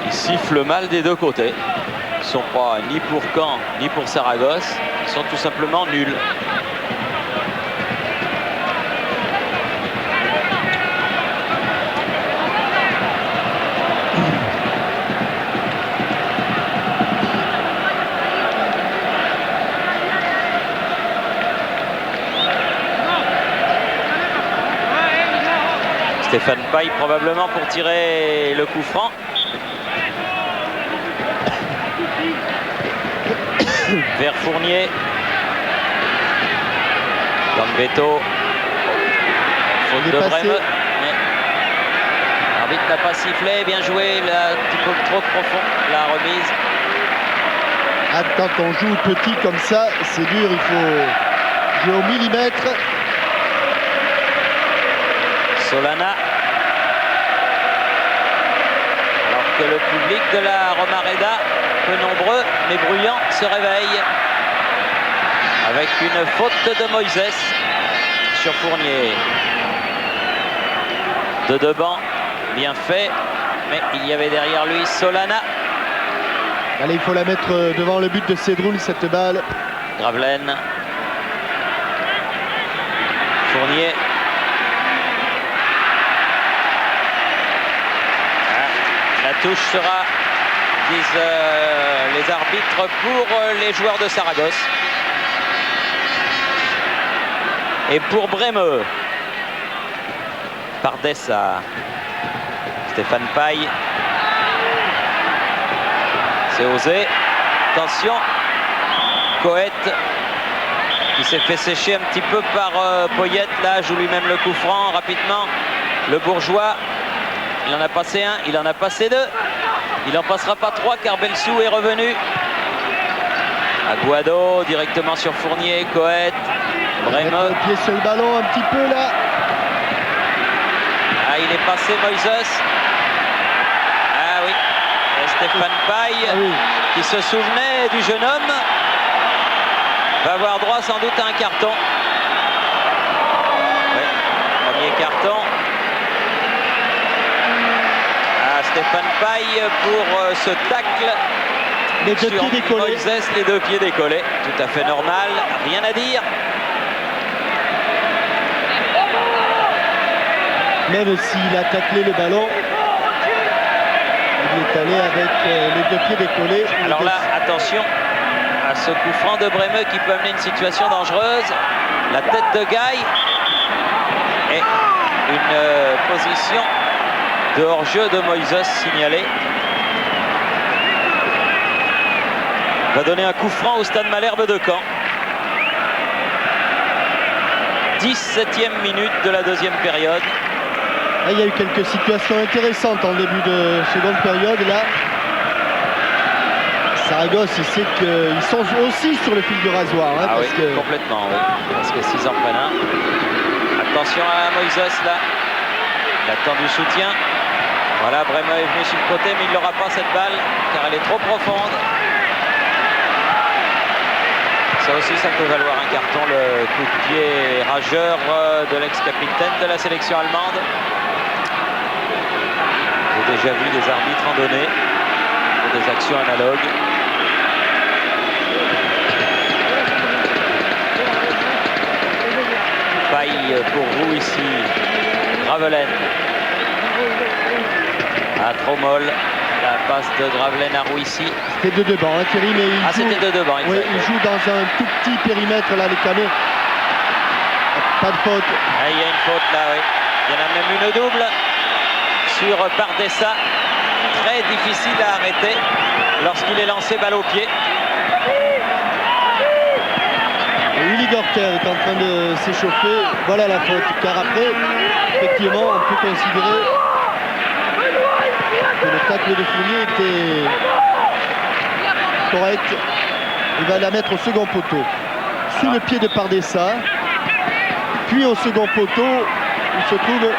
Ils sifflent mal des 2 côtés. Ils ne sont pas ni pour Caen ni pour Saragosse. Ils sont tout simplement nuls. Stéphane Paille probablement pour tirer le coup franc. Vers Fournier. Gambetto. Faute de Brême. L'arbitre n'a pas sifflé. Bien joué. Là, un petit peu trop profond. La remise. Ah, quand on joue petit comme ça, c'est dur. Il faut jouer au millimètre. Solana. Alors que le public de la Romareda, peu nombreux mais bruyant, se réveille avec une faute de Moïse sur Fournier. De Deban, bien fait, mais il y avait derrière lui Solana. Allez, il faut la mettre devant le but de Cédroul, cette balle. Gravelaine. Fournier. La touche sera, disent les arbitres, pour les joueurs de Saragosse. Et pour Brême, Pardessa, Stéphane Paille. C'est osé. Attention. Coët qui s'est fait sécher un petit peu par Poyet. Là, joue lui-même le coup franc rapidement. Le Bourgeois. Il en a passé un, il en a passé deux. Il n'en passera pas trois car Belsou est revenu. Aguado directement sur Fournier, Coët, Brême. Le pied sur le ballon un petit peu là. Ah, il est passé Moïse. Ah oui. Et Stéphane Paille, qui se souvenait du jeune homme, va avoir droit sans doute à un carton. Oui, premier carton. Stéphane Paille pour ce tacle. Les deux pieds décollés. Moïse, les deux pieds décollés. Tout à fait normal, rien à dire. Même s'il a taclé le ballon, il est allé avec les deux pieds décollés. Alors là, attention à ce coup franc de Brême qui peut amener une situation dangereuse. La tête de Gaille et une position de hors-jeu de Moïse signalé. Va donner un coup franc au Stade Malherbe de Caen. 17e minute de la deuxième période. Là, il y a eu quelques situations intéressantes en début de seconde période. Là, Saragosse, il sait qu'ils sont aussi sur le fil du rasoir. Hein, ah parce oui, que... complètement, oui. Parce que 6 en prennent un. Attention à Moïse là. Il attend du soutien. Voilà, Brême est venu sur le côté, mais il n'aura pas cette balle, car elle est trop profonde. Ça aussi, ça peut valoir un carton, le coup de pied rageur de l'ex-capitaine de la sélection allemande. J'ai déjà vu des arbitres en donner pour des actions analogues. Paille pour vous ici. Gravelaine. Ah, trop molle. La passe de Gravelaine à Rouissy. C'était de Deban, hein, Thierry, mais il joue... c'était de Deban, oui, il joue dans un tout petit périmètre, là, les canets. Pas de faute. Ah, il y a une faute, là, oui. Il y en a même une double sur Pardessa. Très difficile à arrêter lorsqu'il est lancé balle au pied. Willy Gorter est en train de s'échauffer. Voilà la faute, car après, effectivement, on peut considérer que le tacle de Fournier était correct. Il va la mettre au second poteau. Sous le pied de Pardessa. Puis au second poteau, il se trouve...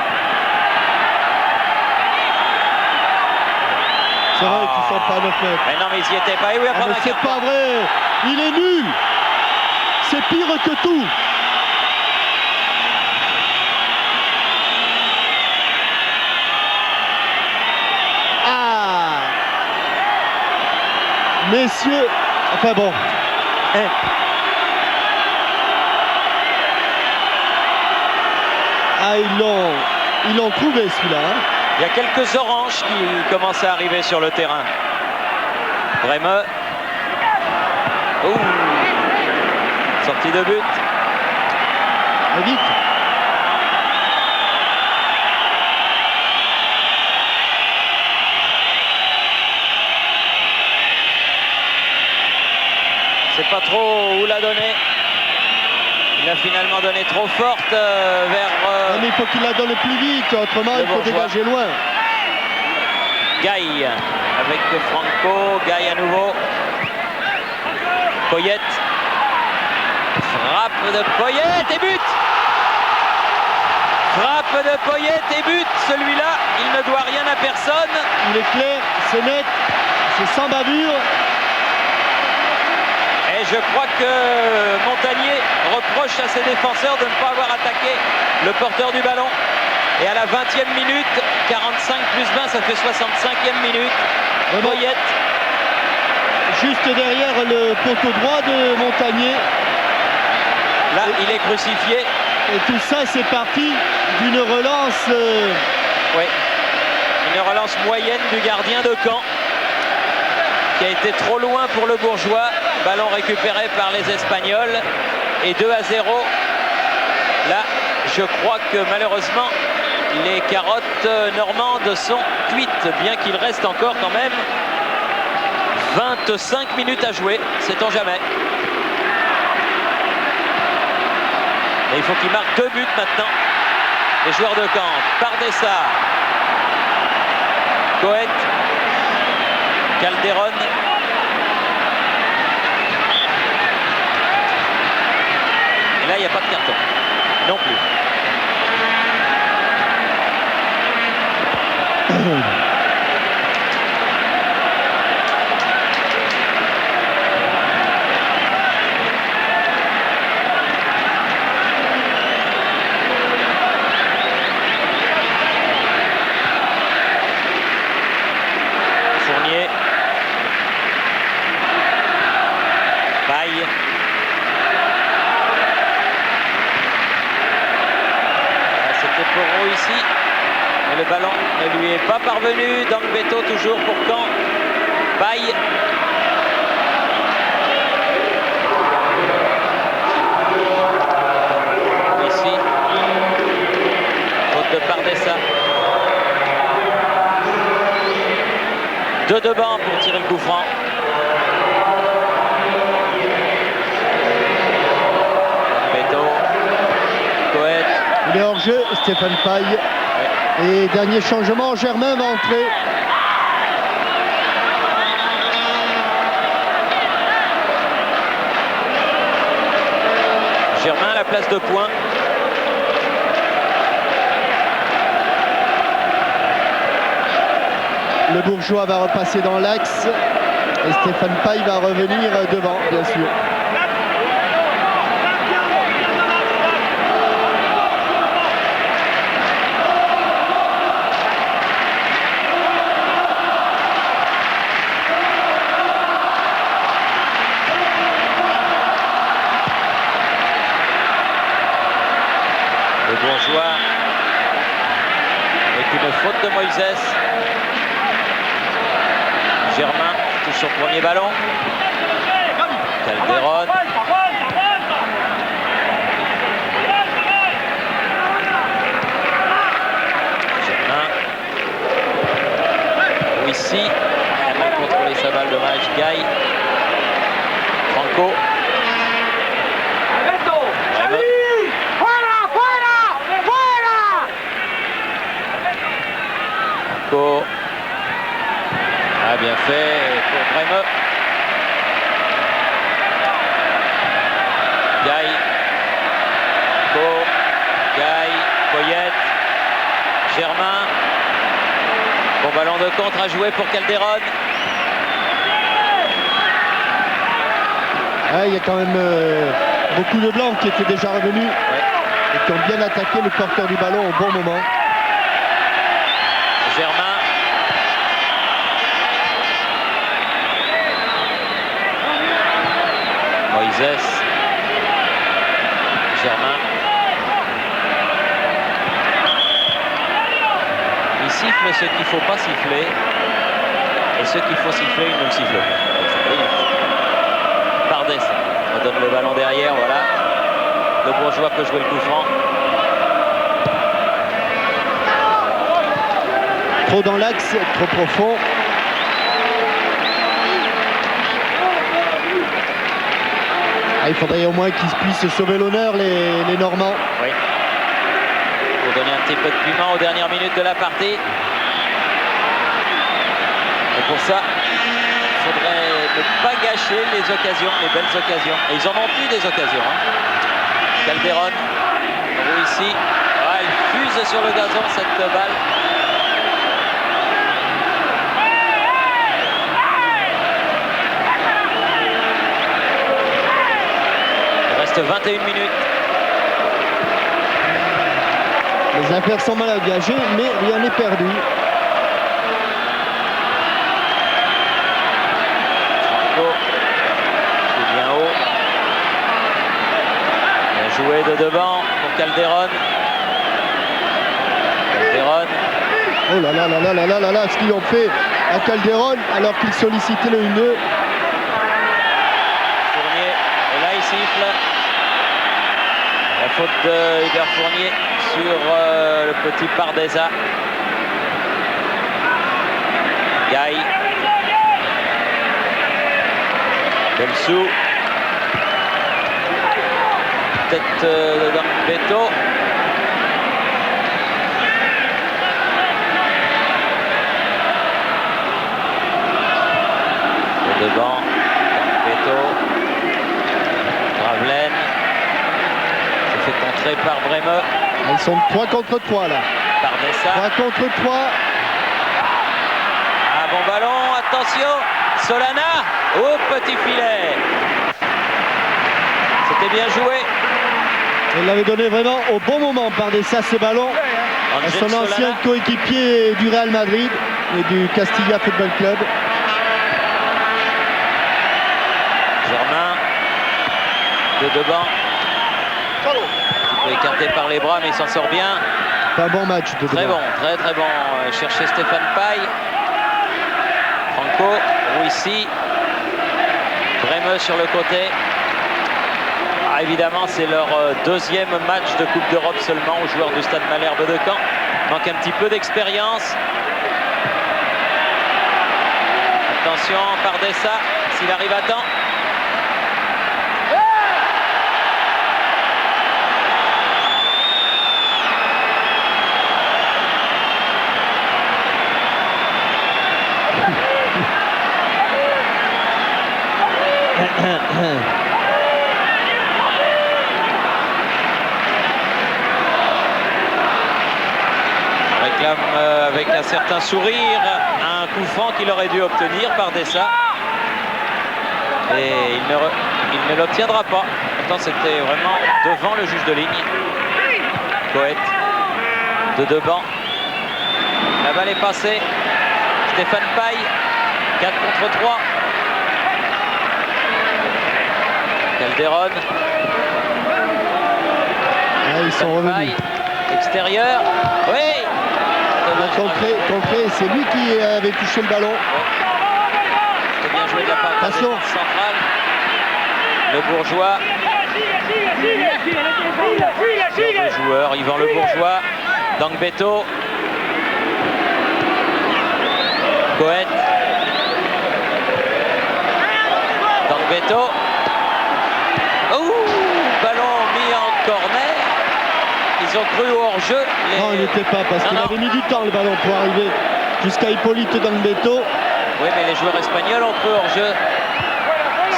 C'est vrai qu'ils sont pas à 9 mètres. Mais non, mais ils y étaient pas. Et oui, Ah, mais c'est pas vrai. Il est nul. C'est pire que tout. Ah, messieurs, enfin bon. Ah, ils l'ont trouvé celui-là. Hein. Il y a quelques oranges qui commencent à arriver sur le terrain. Brême. Ouh. Sortie de but. Et vite. l'a donné. Il a finalement donné trop forte vers... mais il faut qu'il la donne plus vite, autrement il faut dégager loin. Gaï avec Franco, Gaï à nouveau. Poyet. Frappe de Poyet et but. Frappe de Poyet et but. Celui-là, il ne doit rien à personne. Il est clair, c'est net, c'est sans bavure. Et je crois que Montagnier reproche à ses défenseurs de ne pas avoir attaqué le porteur du ballon. Et à la 20e minute, 45 plus 20, ça fait 65e minute. Poyet. Juste derrière le poteau droit de Montagnier. Là, il est crucifié. Et tout ça, c'est parti d'une relance... Oui, une relance moyenne du gardien de Caen, qui a été trop loin pour le Bourgeois. Ballon récupéré par les Espagnols. Et 2-0. Là, je crois que malheureusement, les carottes normandes sont cuites, bien qu'il reste encore quand même 25 minutes à jouer, sait-on jamais. Et il faut qu'ils marquent 2 buts maintenant. Les joueurs de Caen, Pardessa, Coët, Calderon. Et là, il n'y a pas de carton. Non plus. Fournier. Paille. C'était Porro ici. Mais le ballon ne lui est pas parvenu. Dangbeto toujours pour Caen. Paille. Ici. Faute de Pardessa. 2 de banc pour tirer le coup franc. Beto. Coët. Il est hors jeu, Stéphane Paille. Ouais. Et dernier changement, Germain va entrer. Germain à la place de Point. Le Bourgeois va repasser dans l'axe. Et Stéphane Paille va revenir devant, bien sûr. Le Bourgeois avec une faute de Moïse. Germain touche son premier ballon. Calderon. Germain. Ici. Il a mal contrôlé sa balle, dommage. Gaï. Franco. Franco. Ah, bien fait pour Brême. Gaï. Gaï. Poyet. Germain. Bon ballon de contre à jouer pour Calderon. Ah, il y a quand même beaucoup de blancs qui étaient déjà revenus et qui ont bien attaqué le porteur du ballon au bon moment. Germain. Moïse. Germain. Il siffle ce qu'il ne faut pas siffler. Et ce qu'il faut siffler, il ne le siffle pas. Pardès redonne le ballon derrière, voilà. Le Bourgeois peut jouer le coup franc. Trop dans l'axe, trop profond. il faudrait au moins qu'ils puissent sauver l'honneur, les Normands. Oui. Pour donner un petit peu de piment aux dernières minutes de la partie. Et pour ça, il faudrait ne pas gâcher les occasions, les belles occasions. Et ils en ont eu des occasions. Hein. Calderon, ici. Ah, elle fuse sur le gazon cette balle. Il reste 21 minutes. Les affaires sont mal engagées, mais rien n'est perdu. Bien haut. Bien joué de devant pour Calderon. Calderon. Oh là là là là là là là là, ce qu'ils ont fait à Calderon alors qu'ils sollicitaient le 1-2. Fournier. Et là il siffle. La faute de Hubert Fournier sur le petit Pardesa. Gaï. Belsou. Tête de Beto. De devant. Beto. Gravelaine. Se fait contrer par Bremeux. Ils sont 3 contre 3 là. Pardesa. 3 contre 3. Ah, bon ballon, attention. Solana. Au petit filet. C'était bien joué. Il l'avait donné vraiment au bon moment par ce ballon à Angel son ancien Solana. coéquipier du Real Madrid et du Castilla Football Club. Germain. De devant. Un petit peu écarté par les bras, mais il s'en sort bien. C'est un bon match de Très devant. bon, très très bon. Chercher Stéphane Paille. Franco, Rouissi. Bremeux sur le côté. Ah, évidemment, c'est leur deuxième match de Coupe d'Europe seulement aux joueurs du Stade Malherbe de Caen. Manque un petit peu d'expérience. Attention, Pardesa, s'il arrive à temps. Réclame avec un certain sourire un coup franc qu'il aurait dû obtenir par Dessa. Et il ne l'obtiendra pas. Pourtant c'était vraiment devant le juge de ligne. Coët de devant. La balle est passée. Stéphane Paille. 4 contre 3. Calderon. Ah, ils sont revenus. Paille. Extérieur. Oui. Concret, c'est lui qui avait touché le ballon. C'était bien joué de la part de la Attention. défense centrale. Le Bourgeois. Le joueur Yvan Le Bourgeois. Dangbeto. Coët. Dangbeto. Ballon mis en corner. Ils ont cru au hors-jeu. Non, il n'était pas parce qu'il avait mis du temps le ballon pour arriver jusqu'à Hippolyte Dangbeto. Oui, mais les joueurs espagnols ont cru hors-jeu.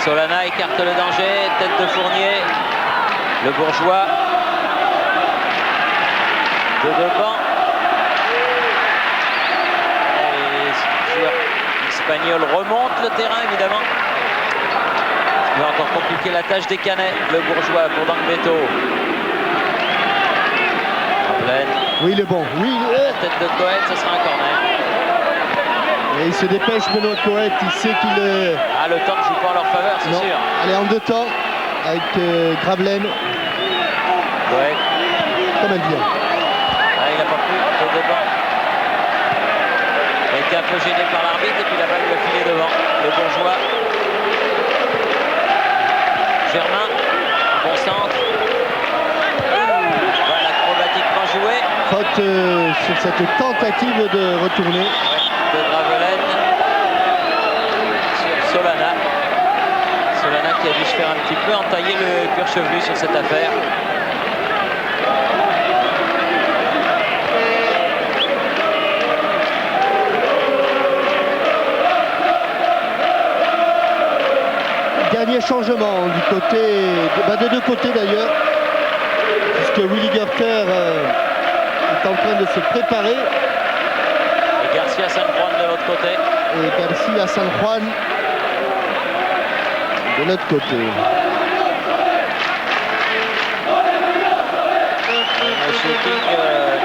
Solana écarte le danger. Tête de Fournier. Le Bourgeois. De devant. Les joueurs espagnols remontent le terrain, évidemment. Il va encore compliquer la tâche des Canets. Le Bourgeois pour Dangbeto. Oui, il est bon. Oui, Tête de Coët, ce sera un corner. et il se dépêche, Benoît Coët. Il sait qu'il est... Ah, le temps ne joue pas en leur faveur, c'est Non. sûr. Allez, en 2 temps avec Gravelaine. Coët. Comme elle vient. Ah, il n'a pas pu, de devant. Il a été un peu gêné par l'arbitre et puis la balle lui a filé devant. Le Bourgeois. Germain, bon centre. Voilà, acrobatiquement joué. Faute sur cette tentative de retourner. De Gravelaine. Sur Solana. Solana qui qui a dû se faire un petit peu entailler le cuir chevelu sur cette affaire. Dernier changement du côté, des deux côtés d'ailleurs, puisque Willy Gerter est en train de se préparer. Et Garcia San Juan de l'autre côté. Et Garcia San Juan de l'autre côté. Monsieur King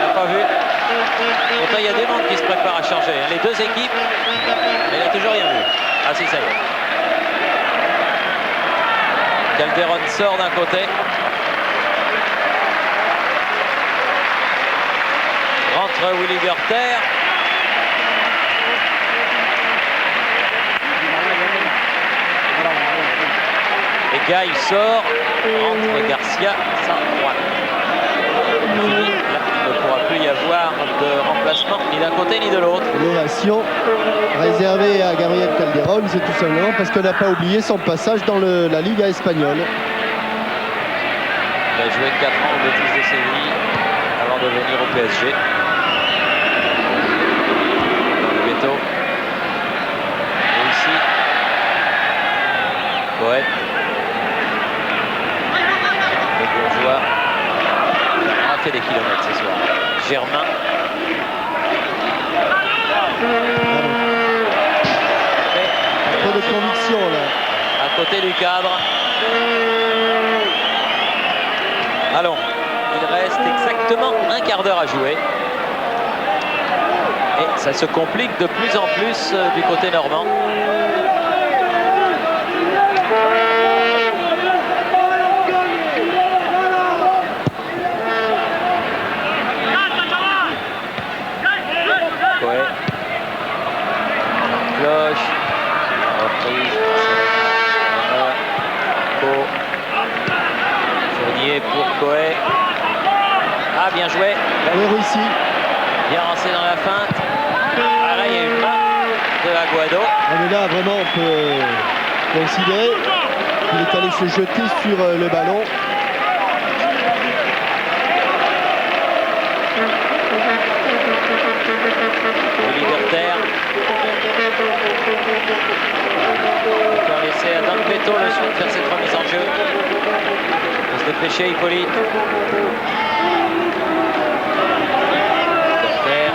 n'a pas vu. Pourtant, il y a des mondes qui se préparent à changer. Les deux équipes, mais il n'a toujours rien vu. Ah si, ça y est. Calderon sort d'un côté. Rentre Willy Gerter. Et Gaï sort. Rentre Garcia San Juan. Fini. Là, il ne pourra plus y avoir de remplacement ni d'un côté ni de l'autre. L'ovation réservée à Gabriel Calderon, c'est tout simplement parce qu'on n'a pas oublié son passage dans la Liga espagnole. Il a joué 4 ans au Betis de Séville avant de venir au PSG. Beto. Et ici, Cohen. Le bourgeois a fait des kilomètres ce soir. Germain. Trop de conviction là. À côté du cadre. Allons, il reste exactement un quart d'heure à jouer. Et ça se complique de plus en plus du côté normand. Coé. Cloche. Reprise. Fournier pour Coé. Ah, bien joué. Oui, réussi. Bien lancé dans la feinte. Ah, là, il y a une main de Aguado. Mais là, vraiment, on peut considérer qu'il est allé se jeter sur le ballon. Willy Gerter. Encore laissé à Dan Beto le soin de faire cette remise en jeu. Il faut se dépêcher, Hippolyte. Gerter.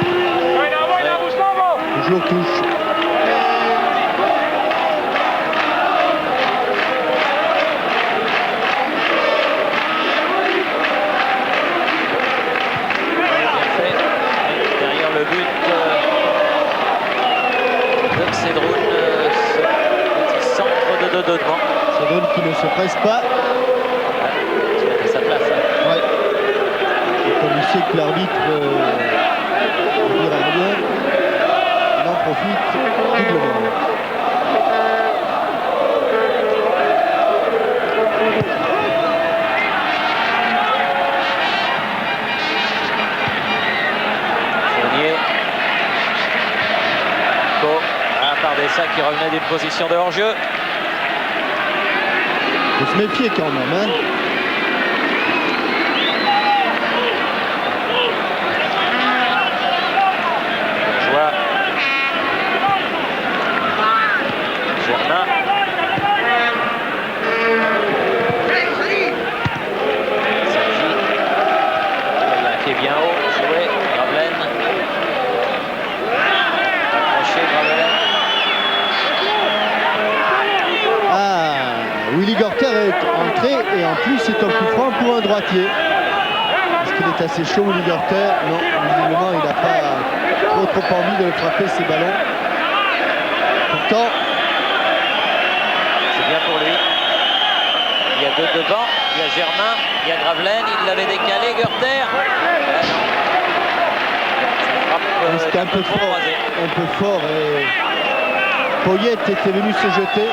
Toujours touche. Bien fait. Derrière le but de Cédroun, ce petit centre de deux devant. Cédroun qui ne se presse pas. Il se met à sa place. Hein. Ouais. Et comme il sait que l'arbitre ne dira rien, il en profite doublement. Fournier. Co. Ah, Pardessa qui revenait d'une position de hors-jeu. Il faut se méfier quand même. Hein. Bourgeois. Germain. Sergi. Il a un pied bien haut. Joué. Gravelaine. Accroché. Gravelaine. Ah, Willy Gerter est entré et en plus c'est un coup franc pour un droitier. Est-ce qu'il est assez chaud, Willy Gerter? Non, visiblement il n'a pas trop envie de frapper ses ballons. Pourtant, C'est bien pour lui. Il y a deux devant. Il y a Germain. Il y a Gravelaine. Il l'avait décalé. Gerter. c'était un peu trop fort. croisé. Un peu fort. Et Poyet était venu se jeter.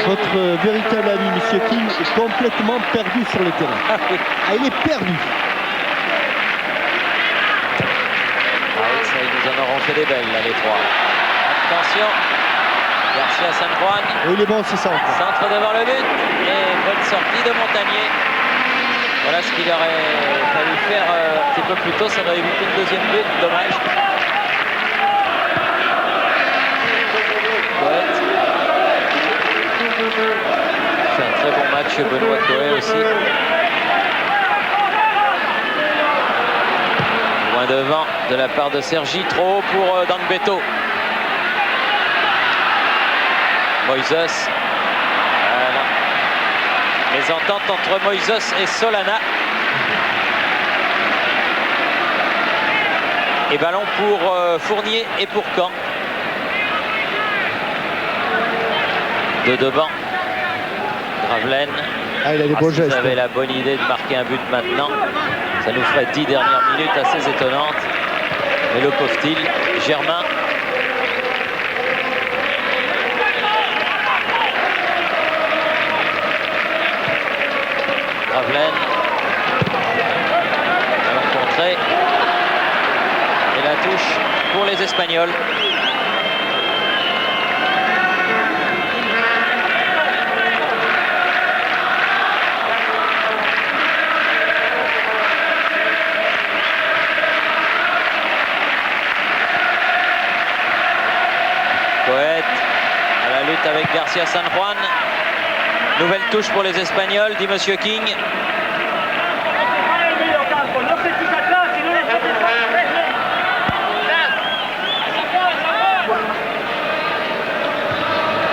Votre véritable ami, Monsieur King, est complètement perdu sur le terrain. Ah oui. Ah, il est perdu. Ah oui, ça, ils nous en auront fait des belles, là, les trois. Attention, Garcia San Juan. Oui, il est bon, c'est ça. Centre devant le but. Et bonne sortie de Montagnier. Voilà ce qu'il aurait fallu faire un petit peu plus tôt. Ça aurait évité le deuxième but. Dommage. Coët. C'est un très bon match, Benoît Coët aussi. Loin devant de la part de Sergi. Trop haut pour Dangbeto. Moises. Voilà. Les ententes entre Moises et Solana. Et ballon pour Fournier et pour Caen. De devant. Gravelaine. Ah, il a des beaux gestes. Vous avez la bonne idée de marquer un but maintenant. Ça nous ferait 10 dernières minutes assez étonnantes. Mais le pauvre-t-il, Germain. Gravelaine. Ballon contré. Et la touche pour les Espagnols. Coët à la lutte avec Garcia San Juan. Nouvelle touche pour les Espagnols, dit Monsieur King.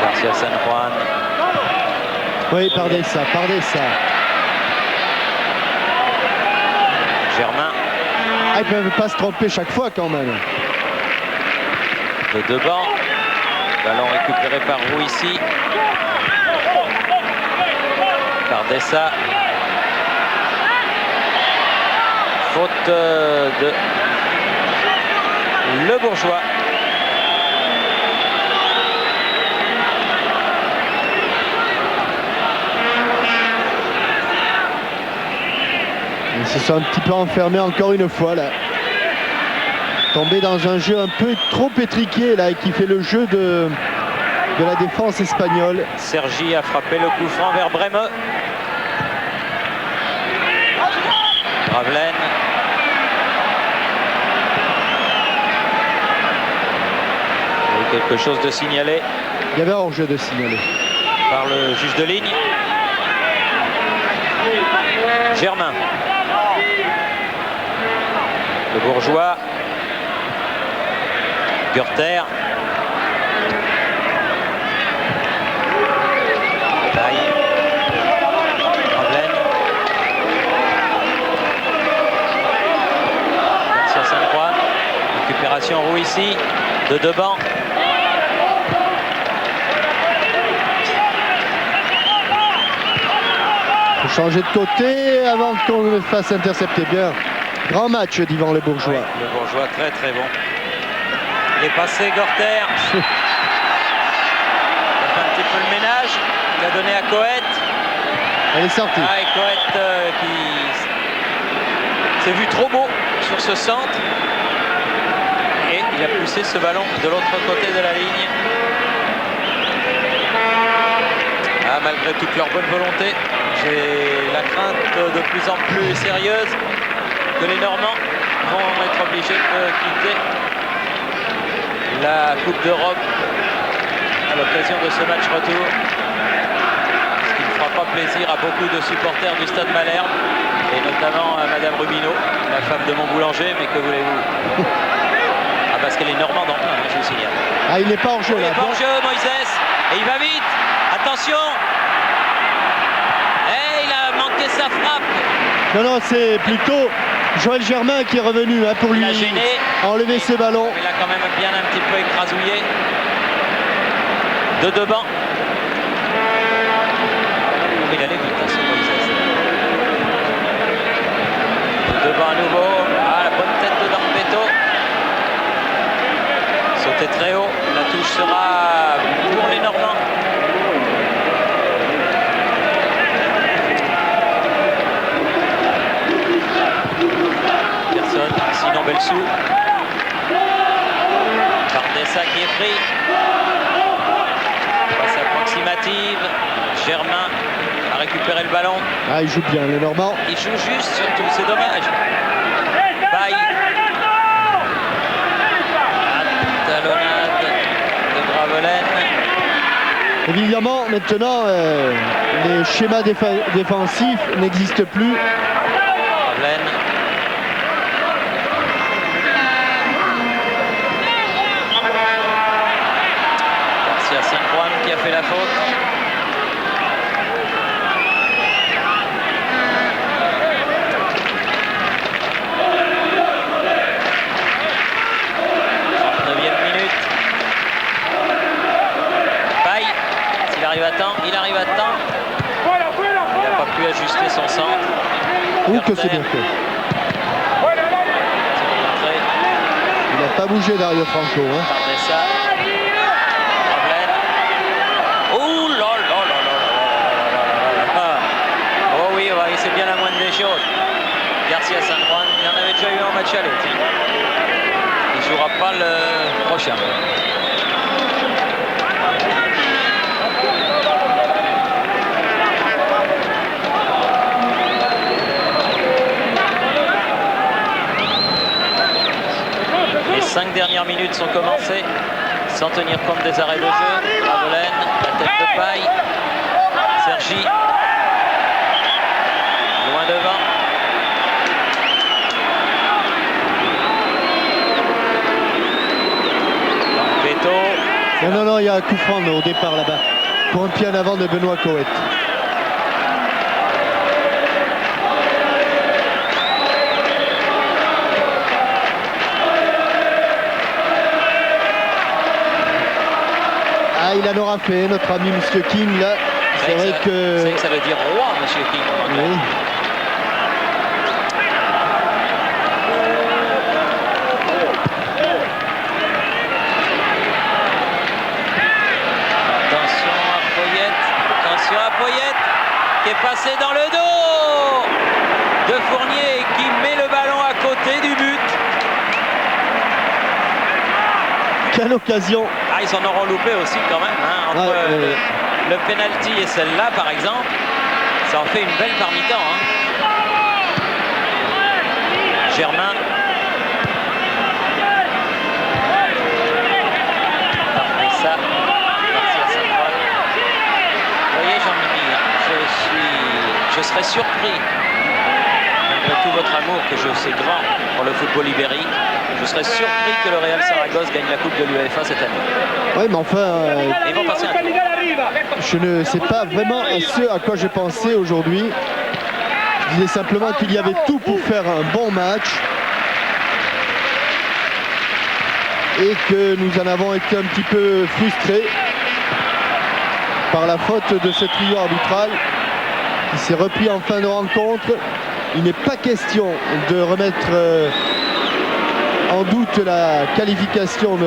Garcia San Juan. Oui, pardez ça. Germain. Ah, ils ne peuvent pas se tromper chaque fois quand même. De devant. Ballon récupéré par Rouissi. Par Dessa. Faute de Le Bourgeois. Ils se sont un petit peu enfermés encore une fois là. Tombé dans un jeu un peu trop étriqué là, et qui fait le jeu de la défense espagnole. Sergi a frappé le coup franc vers Bremeux. Gravelaine. Il y a eu quelque chose de signalé. Il y avait hors-jeu de signaler. Par le juge de ligne. Germain. Le Bourgeois. Gürter. Taille. Gravelaine. Garcia San Juan. Récupération Rouissi. De devant. Faut changer de côté avant qu'on le fasse intercepter bien. Grand match d'Yvan Le Bourgeois. Oui, Le Bourgeois très très bon. Il est passé Gürter. Il a fait un petit peu le ménage. Il a donné à Coët. Elle est sortie. Ah, et Coët qui s'est vu trop beau sur ce centre. Et il a poussé ce ballon de l'autre côté de la ligne. Ah, malgré toute leur bonne volonté, j'ai la crainte de plus en plus sérieuse que les Normands vont être obligés de quitter la Coupe d'Europe à l'occasion de ce match retour. Ce qui ne fera pas plaisir à beaucoup de supporters du Stade Malherbe, et notamment à Madame Rubino, la femme de mon boulanger, mais que voulez-vous? Ah, parce qu'elle est normande en plein, hein, je vous signale. Ah, il n'est pas hors jeu Il là. est pas hors jeu, Moises, et il va vite. Attention. Et il a manqué sa frappe. Non, c'est plutôt Joël Germain qui est revenu hein, pour lui enlever ce ballon. Il a quand même bien un petit peu écrasouillé. De devant. Il allait vite, hein, ce Moises. De devant à nouveau. Ah, la bonne tête de Dangbeto. Sauté très haut. La touche sera pour les Normands. Personne, sinon Belsou. surpris. Passe approximative. Germain a récupéré le ballon. Ah, il joue bien, le Normand. Il joue juste, surtout, c'est dommage. Baille. Talonnade de Gravelaine. Évidemment, maintenant, les schémas défensifs n'existent plus. Gravelaine. Garcia San Juan qui a fait la faute. Il arrive à temps. Il n'a pas pu ajuster son centre. Ou que c'est bien fait. Il n'a pas bougé Dario Franco. Hein. Oh là là là là. Oh oui, c'est bien la moindre des choses. Garcia San Juan, il en avait déjà eu un match aller. Il ne jouera pas le prochain. Les 5 dernières minutes sont commencées sans tenir compte des arrêts de jeu. Gravelaine, la tête de paille. Sergi, loin devant. Beto. Non, il y a un coup franc au départ là-bas. Pour un pied en avant de Benoît Coët. Ah, il en aura fait, notre ami Monsieur King, là. C'est vrai que... C'est que ça veut dire roi, Monsieur King. Oui. Attention à Poyette qui est passé dans le dos de Fournier et qui met le ballon à côté du but. Quelle occasion! Ah, ils en auront loupé aussi quand même. Hein, entre le penalty et celle-là, par exemple, ça en fait une belle par mi-temps. Hein. Germain. Ça. Vous voyez, Jean-Mimi, je serais surpris, malgré tout votre amour que je sais grand pour le football ibérique, je serais surpris que le Real Saragosse gagne la Coupe de l'UEFA cette année. Oui, mais enfin, ils vont passer je ne sais pas vraiment ce à quoi je pensais aujourd'hui. Je disais simplement qu'il y avait tout pour faire un bon match. Et que nous en avons été un petit peu frustrés par la faute de ce trio arbitral qui s'est repris en fin de rencontre. Il n'est pas question de remettre en doute la qualification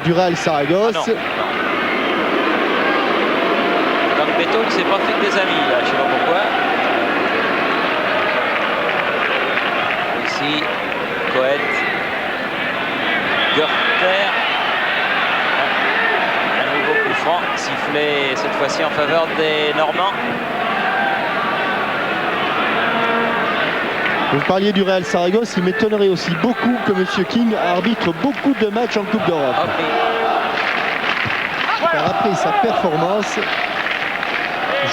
du Real Saragosse. Ah donc Beto ne s'est pas fait que des amis là, je ne sais pas pourquoi. Ici, Coët, Görter. Un nouveau coup franc sifflé cette fois-ci en faveur des Normands. Vous parliez du Real Saragosse, il m'étonnerait aussi beaucoup que M. King arbitre beaucoup de matchs en Coupe d'Europe. Car après sa performance,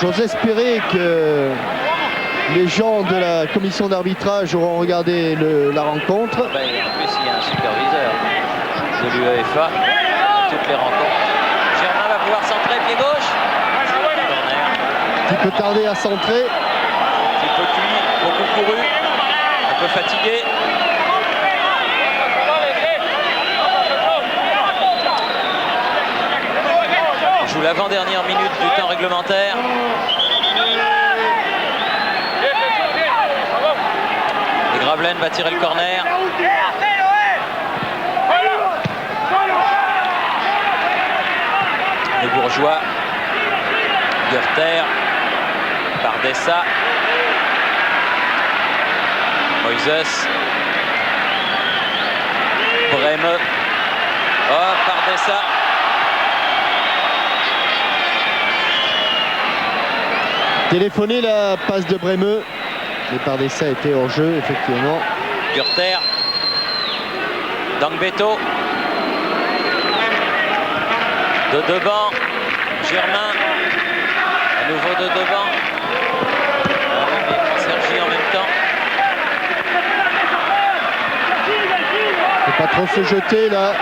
j'ose espérer que les gens de la commission d'arbitrage auront regardé la rencontre. En plus, il y a un superviseur de l'UEFA, toutes les rencontres. Germain va pouvoir centrer, pied gauche. Qui peut tarder à centrer. Un petit peu cuit, beaucoup couru. Un peu fatigué. On joue l'avant-dernière minute du temps réglementaire. Et Gravelaine va tirer le corner. Les Bourgeois. Görter. Pardessa. Moises. Breme. Oh, Pardessa. Téléphoné la passe de Bremeux. Mais par d'essai était hors jeu, effectivement. Gürter. Dangbeto. De devant. Germain. À nouveau de devant. Mais Sergi en même temps. Il ne faut pas trop se jeter là.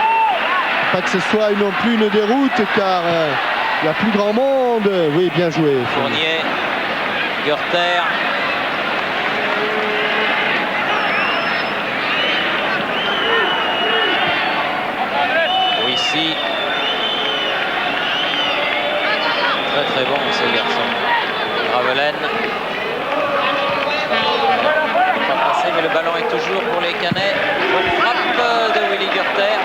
Pas que ce soit non plus une déroute car il n'y a plus grand monde. Oui, bien joué. Fournier. Gürter. Ici. Très bon ce garçon. Ravelaine. Pas passé, mais le ballon est toujours pour les Canets. Bonne frappe de Willy Gürter.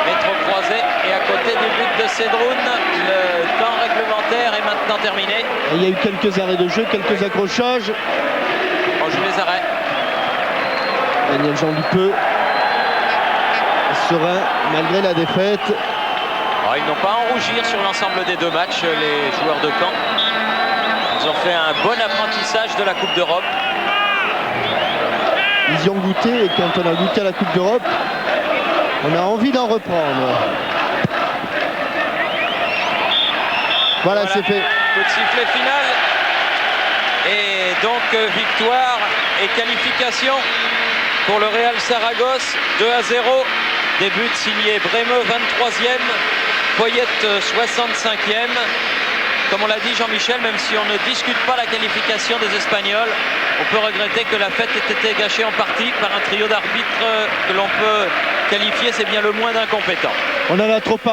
Métro croisé. Et à côté du but de Cedroun, le temps réglementaire est maintenant terminé. Et il y a eu quelques arrêts de jeu, quelques accrochages. On joue les arrêts. Daniel Jean Dupeux. Serein malgré la défaite. Alors, ils n'ont pas à en rougir sur l'ensemble des deux matchs, les joueurs de Caen. Ils ont fait un bon apprentissage de la Coupe d'Europe. Ils y ont goûté et quand on a goûté à la Coupe d'Europe, on a envie d'en reprendre. Voilà, c'est fait. Coup de sifflet final. Et donc victoire et qualification pour le Real Saragosse, 2-0. Des buts signés Bremeux 23e, Poyette 65e. Comme on l'a dit Jean-Michel, même si on ne discute pas la qualification des Espagnols, on peut regretter que la fête ait été gâchée en partie par un trio d'arbitres que l'on peut qualifier, c'est bien le moins d'incompétents. On en a trop parlé.